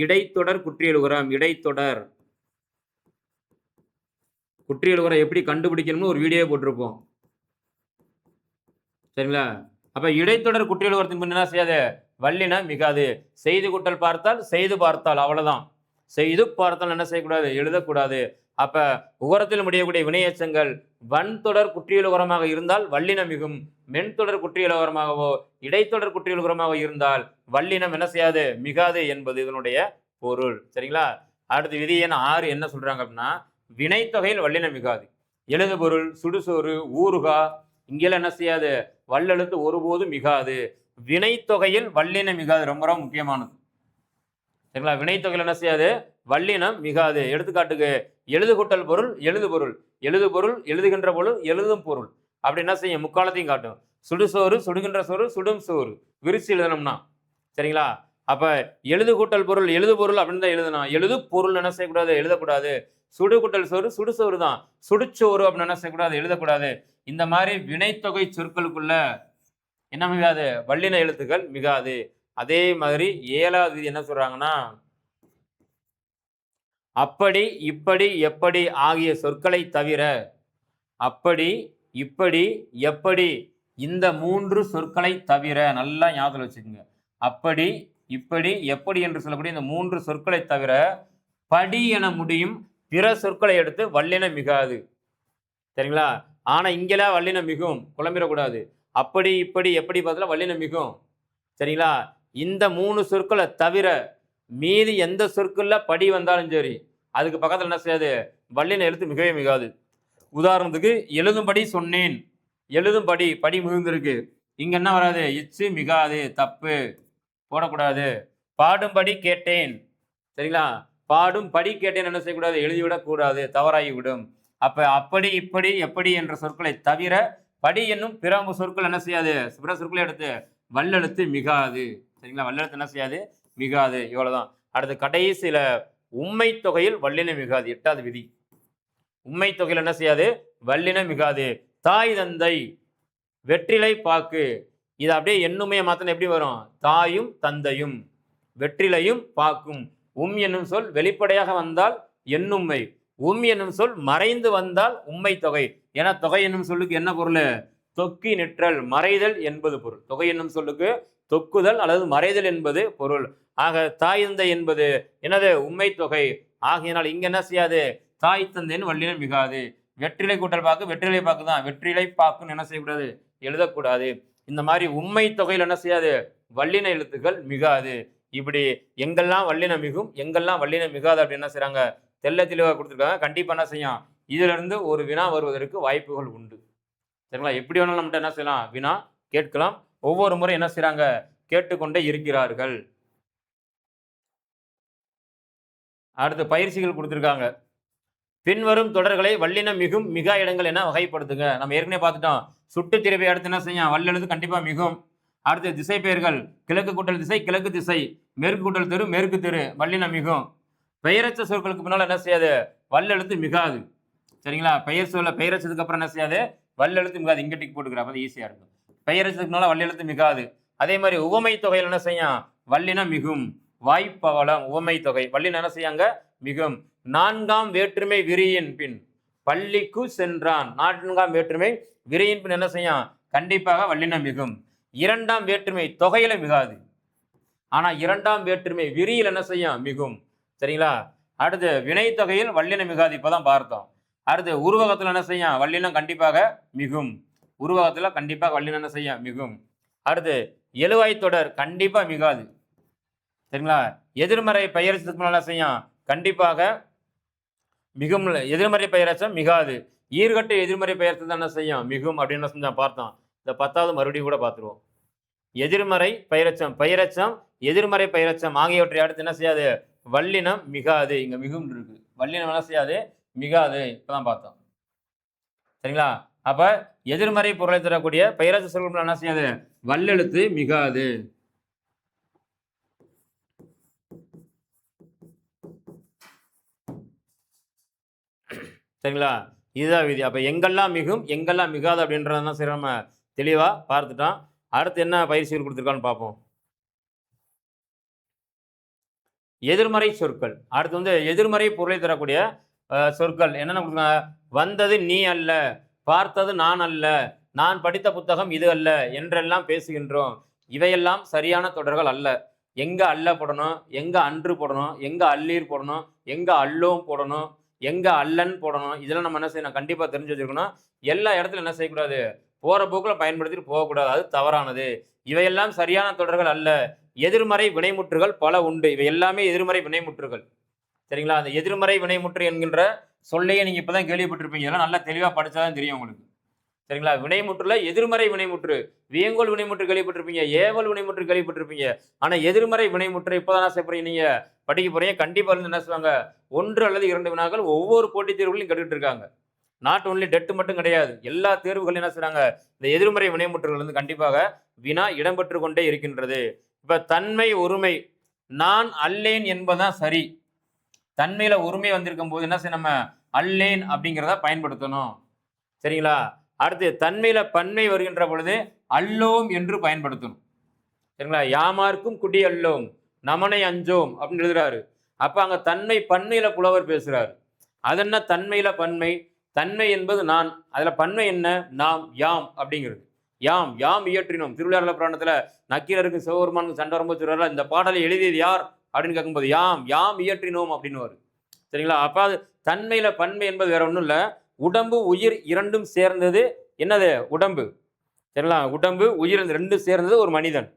இடைத்தொடர் குற்றியலுகரம். இடைத்தொடர் குற்றியலுகரம் எப்படி கண்டுபிடிக்கணும்னு ஒரு வீடியோ போட்டிருப்போம். சரிங்களா, அப்ப இடைத்தொடர் குற்றியலுகரத்தின் பின் என்ன செய்யாது, வல்லினம் மிகாது. செய்து கூட்டல் பார்த்தால், செய்து பார்த்தால், அவ்வளவுதான். செய்து பார்த்தால் என்ன செய்யக்கூடாது, எழுதக்கூடாது. அப்ப உகரத்தில் முடியக்கூடிய வினையச்சங்கள் வன்தொடர் குற்றியலுகரமாக இருந்தால் வல்லினம் மிகும். மென்தொடர் குற்றியலுகரமாகவோ இடைத்தொடர் குற்றியலுகரமாக இருந்தால் வல்லினம் என்ன செய்யாது, மிகாது என்பது இதனுடைய பொருள். சரிங்களா, அடுத்து விதி எண் 6 என்ன சொல்றாங்க அப்படின்னா, வினைத்தொகையில் வல்லினம் மிகாது. எழுது பொருள், சுடுசோறு, ஊறுகா இங்கெல்லாம் என்ன செய்யாது, வல்லெழுத்து ஒருபோதும் மிகாது. வினைத்தொகையில் வல்லினம் மிகாது, ரொம்ப ரொம்ப முக்கியமானது. சரிங்களா, வினைத்தொகையில் என்ன செய்யாது, வல்லினம் மிகாது. எடுத்துக்காட்டுக்கு எழுது கூட்டல் பொருள், எழுது பொருள், எழுது பொருள், எழுதுகின்ற பொருள், எழுதும் பொருள். அப்படி என்ன செய்யும், முக்காலத்தையும் காட்டும். சுடுசோறு, சுடுகின்ற சோறு, சுடும் சோறு விரிச்சு எழுதணும்னா. சரிங்களா, அப்ப எழுது கூட்டல் பொருள், எழுது பொருள் அப்படின்னு தான் எழுதணும். எழுது பொருள் என்ன செய்யக்கூடாது, எழுதக்கூடாது. சுடு கூட்டல் சோறு, சுடுசோறு தான். சுடுச்சோறு அப்படின்னு என்ன செய்யக்கூடாது, எழுதக்கூடாது. இந்த மாதிரி வினைத்தொகை சொற்களுக்குள்ள என்ன மிகாது, வல்லின எழுத்துக்கள் மிகாது. அதே மாதிரி 7வது விதி என்ன சொல்றாங்கன்னா, அப்படி இப்படி எப்படி ஆகிய சொற்களை தவிர, அப்படி இப்படி எப்படி இந்த 3 சொற்களை தவிர, நல்லா ஞாபகத்தில் வச்சுக்கோங்க. அப்படி, இப்படி, எப்படி என்று சொல்லக்கூடிய இந்த 3 சொற்களை தவிர படி என முடியும் பிற சொற்களை எடுத்து வல்லினம் மிகாது. சரிங்களா? ஆனா இங்கெல்லாம் வல்லினம் மிகும், குழம்பிடக்கூடாது. அப்படி, இப்படி, எப்படி பதிலா வல்லினம் மிகும். சரிங்களா? இந்த 3 சொற்களை தவிர மீதி எந்த சொற்கள்ல படி வந்தாலும் சரி, அதுக்கு பக்கத்தில் என்ன செய்யாது, வல்லின எழுத்து மிகவே மிகாது. உதாரணத்துக்கு எழுதும்படி சொன்னேன், எழுதும்படி, படி மிகுந்திருக்கு. இங்க என்ன வராது, இச்சு மிகாது, தப்பு, போடக்கூடாது. பாடும்படி கேட்டேன், சரிங்களா? பாடும் படி கேட்டேன் என்ன செய்யக்கூடாது, எழுதிவிடக்கூடாது, தவறாகிவிடும். அப்ப அப்படி, இப்படி, எப்படி என்ற சொற்களை தவிர படி என்னும் பிற சொற்கள் என்ன செய்யாது, பிற சொற்களை எடுத்து வல்லெழுத்து மிகாது. சரிங்களா? வல்லெழுத்து என்ன செய்யாது, மிகாது. இவ்வளவுதான். அடுத்து கடைசியில உம்மை தொகையில் வல்லினம் மிகாது. 8வது விதி. உம்மை தொகையில் என்ன செய்யாது, வல்லினம் மிகாது. தாய் தந்தை, வெற்றிலை பாக்கு, இது அப்படியே எண்ணுமையை மாத்திரம் எப்படி வரும், தாயும் தந்தையும், வெற்றிலையும் பாக்கும். என்னும் சொல் வெளிப்படையாக வந்தால் எண்ணும்மை, என்னும் சொல் மறைந்து வந்தால் உம்மை தொகை. ஏன்னா தொகை என்னும் சொல்லுக்கு என்ன பொருள், தொக்கி நிற்றல், மறைதல் என்பது பொருள். தொகை என்னும் சொல்லுக்கு தொக்குதல் அல்லது மறைதல் என்பது பொருள். ஆக தாய் தந்தை என்பது என்னது, உம்மை தொகை. ஆகையினால் இங்க என்ன செய்யாது, தாய் தந்தைன்னு வல்லினம் மிகாது. வெற்றிலை கூட்டல் பாக்கு, வெற்றிலை பாக்கு தான், வெற்றிலை பாக்குன்னு என்ன செய்யக்கூடாது, எழுதக்கூடாது. இந்த மாதிரி உம்மை தொகையில் என்ன செய்யாது, வல்லின எழுத்துக்கள் மிகாது. இப்படி எங்கெல்லாம் வல்லினம் மிகும், எங்கெல்லாம் வல்லினம் மிகாது அப்படின்னு என்ன செய்றாங்க, தெள்ள தெளிவாக கொடுத்துருக்காங்க. கண்டிப்பா என்ன செய்யும், இதுல இருந்து ஒரு வினா வருவதற்கு வாய்ப்புகள் உண்டு. சரிங்களா? எப்படி வேணாலும் நம்மகிட்ட என்ன செய்யலாம், வினா கேட்கலாம். ஒவ்வொரு முறை என்ன செய்றாங்க, கேட்டுக்கொண்டே இருக்கிறார்கள். அடுத்து பயிற்சிகள் கொடுத்துருக்காங்க. பின்வரும் தொடர்களை வல்லினம் மிகும் மிகா இடங்கள் என வகைப்படுத்துங்க. நம்ம ஏற்கனவே பார்த்துட்டோம். சுட்டு திருப்பி அடுத்து என்ன செய்யும், வல்லெழுத்து கண்டிப்பா மிகும். அடுத்து திசை பெயர்கள், கிழக்கு கூட்டல் திசை, கிழக்கு திசை, மேற்கு கூட்டல் தெரு, மேற்கு தெரு, வல்லினம் மிகும். பெயரச்ச சொற்களுக்கு பின்னால் என்ன செய்யாது, வல்லெழுத்து மிகாது. சரிங்களா? பெயர் சொல்ல பெயரச்சதுக்கு அப்புறம் என்ன செய்யாது, வல்லெழுத்து மிகாது. இங்க டிக் போட்டுக்கிறப்ப அது ஈஸியா இருக்கும். பெயரச்சதுக்கு முன்னால வல்லெழுத்து மிகாது. அதே மாதிரி உவமை தொகையில் என்ன செய்யும், வல்லினம் மிகும். வாய்ப்பவளம், உவமை தொகை, வல்லினம் என்ன செய்யாங்க, மிகும். 4ஆம் வேற்றுமை விரியின் பின், பள்ளிக்கு சென்றான், 4ஆம் வேற்றுமை விரியின் பின் என்ன செய்யும், கண்டிப்பாக வல்லினம் மிகும். 2ஆம் வேற்றுமை தொகையில மிகாது, ஆனா 2ஆம் வேற்றுமை விரியில் என்ன செய்யும், மிகும். சரிங்களா? அடுத்து வினை தொகையில் வல்லினம் மிகாது, இப்பதான் பார்த்தோம். அடுத்து உருவகத்தில் என்ன செய்யும், வல்லினம் கண்டிப்பாக மிகும். உருவகத்தில் கண்டிப்பாக வல்லினம் என்ன செய்யும், மிகும். அடுத்து எழுவாய் தொடர் கண்டிப்பா மிகாது. சரிங்களா? எதிர்மறை பெயரச்சத்துக்கு என்ன செய்யும், கண்டிப்பாக மிகும். எதிர்மறை பெயரச்சம் மிகாது. ஈர்கட்டு எதிர்மறை பெயர்த்து என்ன செய்யும், மிகும் அப்படின்னு என்ன செஞ்சா பார்த்தோம். இந்த 10வது மறுபடியும் கூட பார்த்துருவோம். எதிர்மறை பெயரச்சம், பெயரச்சம், எதிர்மறை பெயரச்சம் ஆகியவற்றை அடுத்து என்ன செய்யாது, வல்லினம் மிகாது. இங்க மிகும் இருக்கு, வல்லினம் என்ன செய்யாது, மிகாது. இப்பதான் பார்த்தோம். சரிங்களா? அப்ப எதிர்மறை பொருளை தரக்கூடிய பெயரச்ச சொற்கள் என்ன செய்யாது, வல்லெழுத்து மிகாது. சரிங்களா? இதுதான் விதி. அப்ப எங்கெல்லாம் மிகும், எங்கெல்லாம் மிகாது அப்படின்றத சரி நம்ம தெளிவா பார்த்துட்டோம். அடுத்து என்ன பயிற்சிகள் கொடுத்துருக்கான்னு பார்ப்போம். எதிர்மறை சொற்கள். அடுத்து எதிர்மறை பொருளை தரக்கூடிய சொற்கள் என்னென்ன கொடுக்குறாங்க, வந்தது நீ அல்ல, பார்த்தது நான் அல்ல, நான் படித்த புத்தகம் இது அல்ல என்றெல்லாம் பேசுகின்றோம். இவையெல்லாம் சரியான தொடர்கள் அல்ல. எங்க அல்ல போடணும், எங்க அன்று போடணும், எங்க அல்லீர் போடணும், எங்க அல்லோம் போடணும், எங்க அல்லன் போடணும், இதெல்லாம் நம்ம என்ன செய்யணும், கண்டிப்பா தெரிஞ்சு வச்சிருக்கணும். எல்லா இடத்துல என்ன செய்யக்கூடாது, போற போக்கில் பயன்படுத்திட்டு போகக்கூடாது, அது தவறானது. இவையெல்லாம் சரியான தொடர்கள் அல்ல. எதிர்மறை வினைமுற்றுகள் பல உண்டு. இவை எல்லாமே எதிர்மறை வினைமுற்றுகள். சரிங்களா? அந்த எதிர்மறை வினைமுற்று என்கின்ற சொல்லையே நீங்க இப்பதான் கேள்விப்பட்டிருப்பீங்க. இதெல்லாம் நல்லா தெளிவா படிச்சாதான் தெரியும் உங்களுக்கு. சரிங்களா? வினைமுற்றுல எதிர்மறை வினைமுற்று, வியங்கோல் வினைமுற்று கேள்விப்பட்டிருப்பீங்க, ஏவல் வினைமுற்று கேள்விப்பட்டிருப்பீங்க. ஆனா எதிர்மறை வினைமுற்று இப்பதான் என்ன செய்ய போறீங்க, நீங்க படிக்க போறீங்க. கண்டிப்பா இருந்து என்ன செய்வாங்க, 1 அல்லது 2 வினாக்கள் ஒவ்வொரு போட்டித் தேர்வுகளையும் கேட்டுட்டு இருக்காங்க. நாட் ஒன்லி டெட் மட்டும் கிடையாது, எல்லா தேர்வுகளும் என்ன செய்றாங்க, இந்த எதிர்மறை வினைமுற்றுகள் வந்து கண்டிப்பாக வினா இடம்பெற்று கொண்டே இருக்கின்றது. இப்ப தன்மை ஒருமை, நான் அல்லேன் என்பதுதான் சரி. தன்மையில ஒருமை வந்திருக்கும் போது என்ன செய்ய, நம்ம அல்லேன் அப்படிங்கிறத பயன்படுத்தணும். சரிங்களா? அடுத்து தன்மையில பன்மை வருகின்ற பொழுது அல்லோம் என்று பயன்படுத்தணும். சரிங்களா? யாமார்க்கும் குடி அல்லோம், நமனை அஞ்சோம் அப்படின்னு எழுதுறாரு. அப்ப அங்க தன்மை பன்மையில புலவர் பேசுறாரு. அது என்ன தன்மையில பன்மை, தன்மை என்பது நான், அதுல பன்மை என்ன, நாம் யாம் அப்படிங்கிறது. யாம் யாம் இயற்றினோம். திருவிளையாடல் புராணத்துல நக்கீரருக்கு சிவபெருமானுக்கு சண்டை வரும்போது சொல்றாரு, இந்த பாடலை எழுதியது யார் அப்படின்னு கேட்கும்போது யாம் யாம் இயற்றினோம் அப்படின்னு வரும். சரிங்களா? அப்ப அது தன்மையில பன்மை என்பது வேற ஒன்றும் இல்லை. உடம்பு உயிர் இரண்டும் சேர்ந்தது என்னது? உடம்பு. சரிங்களா? உடம்பு உயிர் ரெண்டும் சேர்ந்தது ஒரு மனிதன்.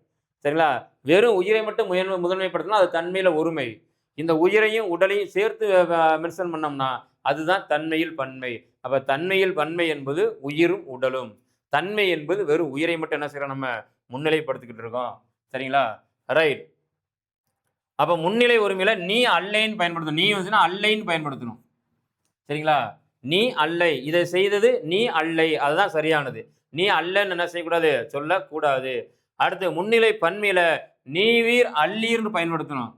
சரிங்களா? வெறும் உயிரை மட்டும் முதன்மைப்படுத்தினா அது தன்மையில ஒருமை. இந்த உயிரையும் உடலையும் சேர்த்து மென்ஷன் பண்ணோம்னா அதுதான் தன்மையில் பன்மை. அப்ப தன்மையில் பன்மை என்பது உயிரும் உடலும். தன்மை என்பது வெறும் உயிரை மட்டும் என்ன செய்யறோம்? நம்ம முன்னிலைப்படுத்திக்கிட்டு இருக்கோம். சரிங்களா? ரைட். அப்ப முன்னிலை ஒருமையில நீ அல்லைன்னு பயன்படுத்தணும். நீ வந்துச்சுன்னா அல்லைன்னு பயன்படுத்தணும். சரிங்களா? நீ அல்லை, இதை செய்தது நீ அல்லை, அதுதான் சரியானது. நீ அல்லன்னு என்ன செய்யக்கூடாது? சொல்லக்கூடாது. அடுத்து முன்னிலை பன்மையில நீவீர் அல்லீர்னு பயன்படுத்தணும்.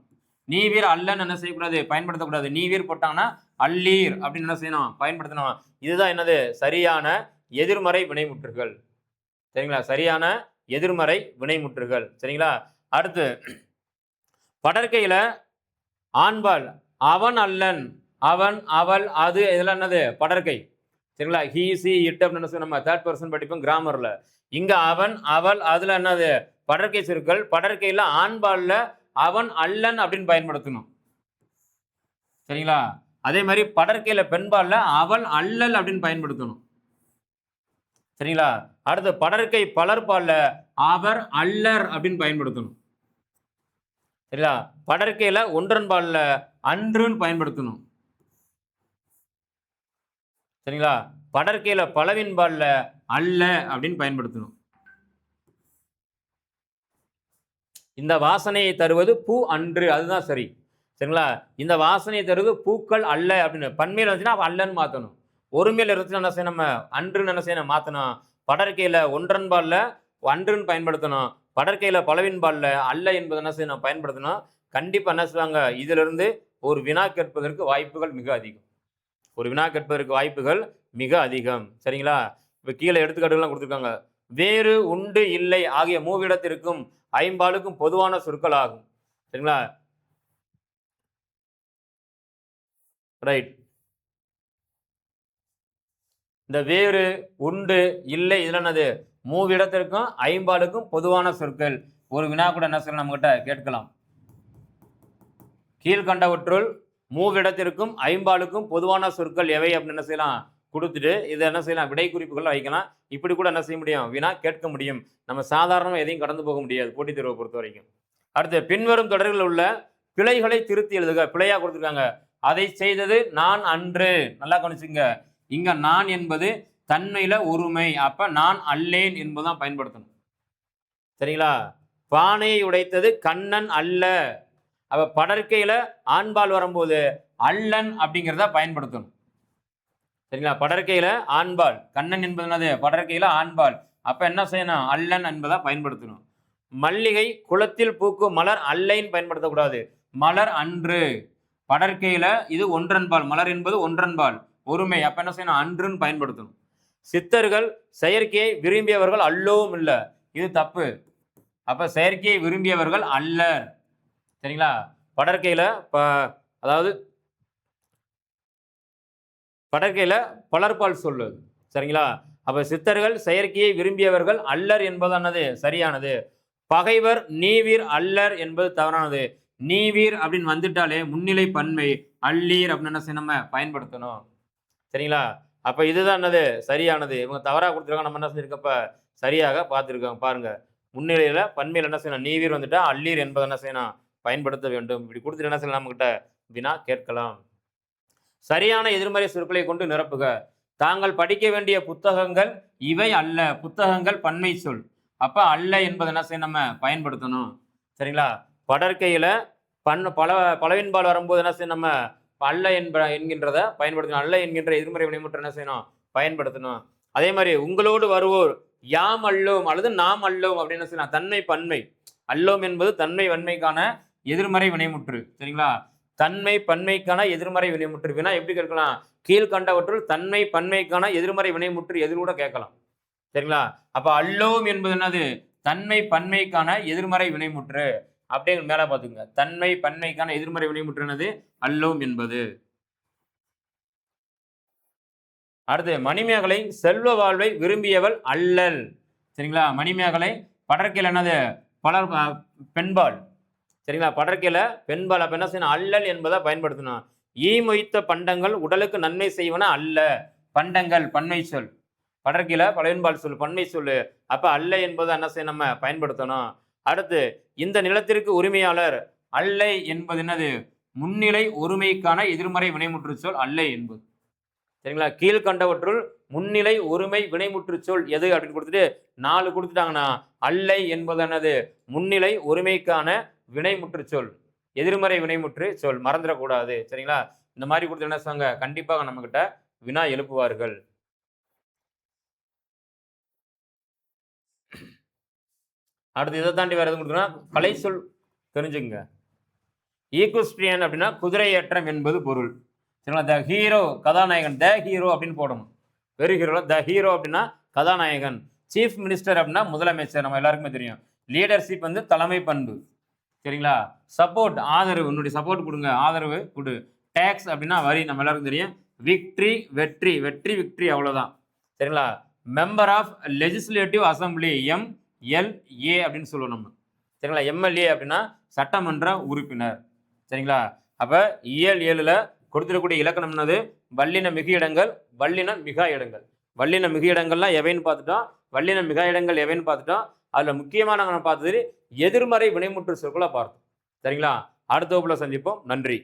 நீவீர் அல்லன்னு என்ன செய்யக்கூடாது? பயன்படுத்தக்கூடாது. நீவீர் போட்டாங்கன்னா அல்லீர் அப்படின்னு என்ன செய்யணும்? பயன்படுத்தணும். இதுதான் என்னது? சரியான எதிர்மறை வினைமுற்றுகள். சரிங்களா? சரியான எதிர்மறை வினைமுற்றுகள். சரிங்களா? அடுத்து படற்கையில ஆண்பால் அவன் அல்லன், அவன் அவள் அது இதெல்லாம் என்னது? படற்கை. சரிங்களா? ஹீ சி இட் அப்படின்னு நம்ம தேர்ட் பர்சன் படிப்போம் கிராமர்ல. இங்க அவன் அவள் அதுல என்னது? படற்கை சொற்கள். படற்கையில ஆண்பால்ல அவன் அல்லன் அப்படின்னு பயன்படுத்தணும். சரிங்களா? அதே மாதிரி படற்கையில பெண்பால்ல அவள் அல்லல் அப்படின்னு பயன்படுத்தணும். சரிங்களா? அடுத்து படற்கை பலர்பால்ல அவர் அல்லர் அப்படின்னு பயன்படுத்தணும். சரிங்களா? படற்கையில ஒன்றன்பால்ல அன்றுன்னு பயன்படுத்தணும். சரிங்களா? படற்கையில பலவின்பால்ல அல்ல அப்படின்னு பயன்படுத்தணும். இந்த வாசனையை தருவது பூ அன்று, அதுதான் சரி. சரிங்களா? இந்த வாசனையை தருவது பூக்கள் அல்ல அப்படின்னு பன்மையில் இருந்துச்சுன்னா அல்லன்னு மாற்றணும். ஒருமையில் இருந்துச்சுன்னா என்ன செய்யணும்? நம்ம அன்றுன்னு என்ன செய்யணும்? மாற்றணும். படற்கையில ஒன்றன்பால்ல அன்றுன்னு பயன்படுத்தணும். படற்கையில பலவின்பால்ல அல்ல என்பது என்ன செய்யணும்? பயன்படுத்தணும். கண்டிப்பா என்ன செய்வாங்க? இதிலிருந்து ஒரு வினா கேட்பதற்கு வாய்ப்புகள் மிக அதிகம். ஒரு வினா கேட்பதற்கு வாய்ப்புகள் மிக அதிகம். சரிங்களா? இப்ப கீழே எடுத்துக்காட்டுகள்லாம் கொடுத்துருக்காங்க. வேறு உண்டு இல்லை ஆகிய மூவிடத்திற்கும் ஐம்பாலுக்கும் பொதுவான சொற்கள் ஆகும். சரிங்களா? ரைட். இந்த வேறு உண்டு இல்லை இதெல்லாம் என்னது? மூவிடத்திற்கும் ஐம்பாலுக்கும் பொதுவான சொற்கள். ஒரு வினா கூட என்ன செய்யலாம்? நம்ம கிட்ட கேட்கலாம். கீழ்கண்டவற்றுள் மூவிடத்திற்கும் ஐம்பாலுக்கும் பொதுவான சொற்கள் எவை அப்படின்னு என்ன செய்யலாம்? கொடுத்துட்டு இதை என்ன செய்யலாம்? விடை குறிப்புகள் வைக்கலாம். இப்படி கூட என்ன செய்ய முடியும்? வினா கேட்க முடியும். நம்ம சாதாரணமாக எதையும் கடந்து போக முடியாது போட்டித் தேர்வை பொறுத்த வரைக்கும். அடுத்து பின்வரும் தொடர்களில் உள்ள பிழைகளை திருத்தி எழுதுக. பிழையா கொடுத்துருக்காங்க. அதை செய்தது நான் அன்று. நல்லா கவனிச்சுங்க. இங்க நான் என்பது தன்மையில ஒருமை. அப்ப நான் அல்லேன் என்பதுதான் பயன்படுத்தணும். சரிங்களா? பானையை உடைத்தது கண்ணன் அல்ல. அப்ப படற்கையில ஆண்பால் வரும்போது அல்லன் அப்படிங்கிறத பயன்படுத்தணும். சரிங்களா? படற்கையில ஆண்பால் கண்ணன் என்பது என்னது? படற்கையில ஆண்பால். அப்ப என்ன செய்யணும்? அல்லன் என்பதை பயன்படுத்தணும். மல்லிகை குளத்தில் பூக்கும் மலர் அல்லைன்னு பயன்படுத்தக்கூடாது. மலர் அன்று. படற்கையில இது ஒன்றன்பால். மலர் என்பது ஒன்றன்பால் ஒருமை. அப்ப என்ன செய்யணும்? அன்றுன்னு பயன்படுத்தணும். சித்தர்கள் செயற்கையை விரும்பியவர்கள் அல்லவும் இல்லை. இது தப்பு. அப்ப செயற்கையை விரும்பியவர்கள் அல்லர். சரிங்களா? படற்கையில அதாவது படற்கையில பலர்பால் சொல்லுது. சரிங்களா? அப்ப சித்தர்கள் செயற்கையை விரும்பியவர்கள் அல்லர் என்பதானது சரியானது. பகைவர் நீவீர் அல்லர் என்பது தவறானது. நீவீர் அப்படின்னு வந்துட்டாலே முன்னிலை பன்மை அல்லீர் அப்படின்னு நம்ம பயன்படுத்தணும். சரிங்களா? அப்ப இதுதான் என்னது? சரியானது. இவங்க தவறா கொடுத்துருக்காங்க. நம்ம என்ன செஞ்சிருக்கப்ப சரியாக பார்த்துருக்கோம். பாருங்க. முன்னிலையில பன்மையில் என்ன செய்யணும்? நீவீர் வந்துட்டா அல்லீர் என்பதை என்ன செய்யணும்? பயன்படுத்த வேண்டும். இப்படி கொடுத்துட்டு என்ன செய்யலாம்? நம்ம கிட்ட வினா கேட்கலாம். சரியான எதிர்மறை சொற்களை கொண்டு நிரப்புக. தாங்கள் படிக்க வேண்டிய புத்தகங்கள் இவை அல்ல. புத்தகங்கள் பன்மை சொல். அப்ப அல்ல என்பதை என்ன செய்ய நம்ம பயன்படுத்தணும். சரிங்களா? படற்கையில பலவின்பால் வரும்போது என்ன செய்ய நம்ம அல்ல என்கின்றத பயன்படுத்தணும். அல்ல என்கின்ற எதிர்மறை வினைமுற்று என்ன செய்யணும்? பயன்படுத்தணும். அதே மாதிரி உங்களோடு வருவோர் யாம் அல்லோம் அல்லது நாம் அல்லோம் அப்படின்னு செய்யலாம். தன்மை பன்மை. அல்லோம் என்பது தன்மை வன்மைக்கான எதிர்மறை வினைமுற்று. சரிங்களா? தன்மை பன்மைக்கான எதிர்மறை வினைமுற்று. வினா எப்படி கேட்கலாம்? கீழ்கண்டவற்றுள் தன்மை பன்மைக்கான எதிர்மறை வினைமுற்று எதிர் கூட கேட்கலாம். சரிங்களா? அப்ப அல்லோம் என்பது என்னது? தன்மை பன்மைக்கான எதிர்மறை வினைமுற்று. அப்படியே மேல பாத்துக்கோங்க. தன்மை பன்மைக்கான எதிர்மறை வினைமுற்று என்னது? அல்லோம் என்பது. அடுத்து மணிமேகலை செல்வ வாழ்வை விரும்பியவள் அல்லல். சரிங்களா? மணிமேகலை. படற்கையில் என்னது? பலர் பெண்பால். சரிங்களா? படற்கையில் பெண்பால். அப்போ என்ன செய்யணும்? அல்லல் என்பதை பயன்படுத்தணும். ஈ மொய்த்த பண்டங்கள் உடலுக்கு நன்மை செய்வன அல்ல. பண்டங்கள் பன்மை சொல். படற்கையில் பலவின்பால் சொல், பன்மை சொல்லு. அப்போ அல்ல என்பதை என்ன செய்ய நம்ம பயன்படுத்தணும். அடுத்து, இந்த நிலத்திற்கு உரிமையாளர். அல்லை என்பது என்னது? முன்னிலை ஒருமைக்கான எதிர்மறை வினைமுற்று சொல் அல்லை என்பது. சரிங்களா? கீழ்கண்டவற்றுள் முன்னிலை ஒருமை வினைமுற்று சொல் எது அப்படின்னு கொடுத்துட்டு 4 கொடுத்துட்டாங்கன்னா, அல்லை என்பது என்னது? முன்னிலை ஒருமைக்கான வினைமுற்று சொல், எதிர்மறை வினைமுற்று சொல். மறந்துடக்கூடாது. சரிங்களா? இந்த மாதிரி கொடுத்து என்ன செய்வாங்க? கண்டிப்பாக நம்ம கிட்ட வினா எழுப்புவார்கள். அடுத்து இதை தாண்டி வேற எதுவும் கொடுத்தோம்னா கலை சொல் தெரிஞ்சுங்க. ஈக்குஸ்ட்ரியன் அப்படின்னா குதிரை ஏற்றம் என்பது பொருள். சரிங்களா? த ஹீரோ கதாநாயகன், த ஹீரோ அப்படின்னு போடணும். வெறு ஹீரோ, த ஹீரோ அப்படின்னா கதாநாயகன். சீஃப் மினிஸ்டர் அப்படின்னா முதலமைச்சர், நம்ம எல்லாருக்குமே தெரியும். லீடர்ஷிப் வந்து தலைமை பண்பு. சரிங்களா? சப்போர்ட் ஆதரவு, உன்னுடைய சப்போர்ட் கொடுங்க, ஆதரவு கொடு. டேக்ஸ் அப்படின்னா வரி, நம்ம எல்லாருக்கும் தெரியும். விக்ட்ரி வெற்றி, வெற்றி விக்ட்ரி, அவ்வளோதான். சரிங்களா? Member of legislative assembly, MLA அப்படின்னு சொல்லுவோம் நம்ம. சரிங்களா? MLA அப்படின்னா சட்டமன்ற உறுப்பினர். சரிங்களா? அப்போ இயல் 7ல் கொடுத்துருக்கக்கூடிய இலக்கணம் என்னது? வல்லின மிகு இடங்கள், வல்லின மிகா இடங்கள். வல்லின மிகு இடங்கள்லாம் எவைன்னு பார்த்துட்டோம், வல்லின மிகா இடங்கள் எவைன்னு பார்த்துட்டோம். அதில் முக்கியமாக நாங்கள் பார்த்தது எதிர்மறை வினைமுற்று சொற்களை பார்த்தோம். சரிங்களா? அடுத்த வகுப்புல சந்திப்போம். நன்றி.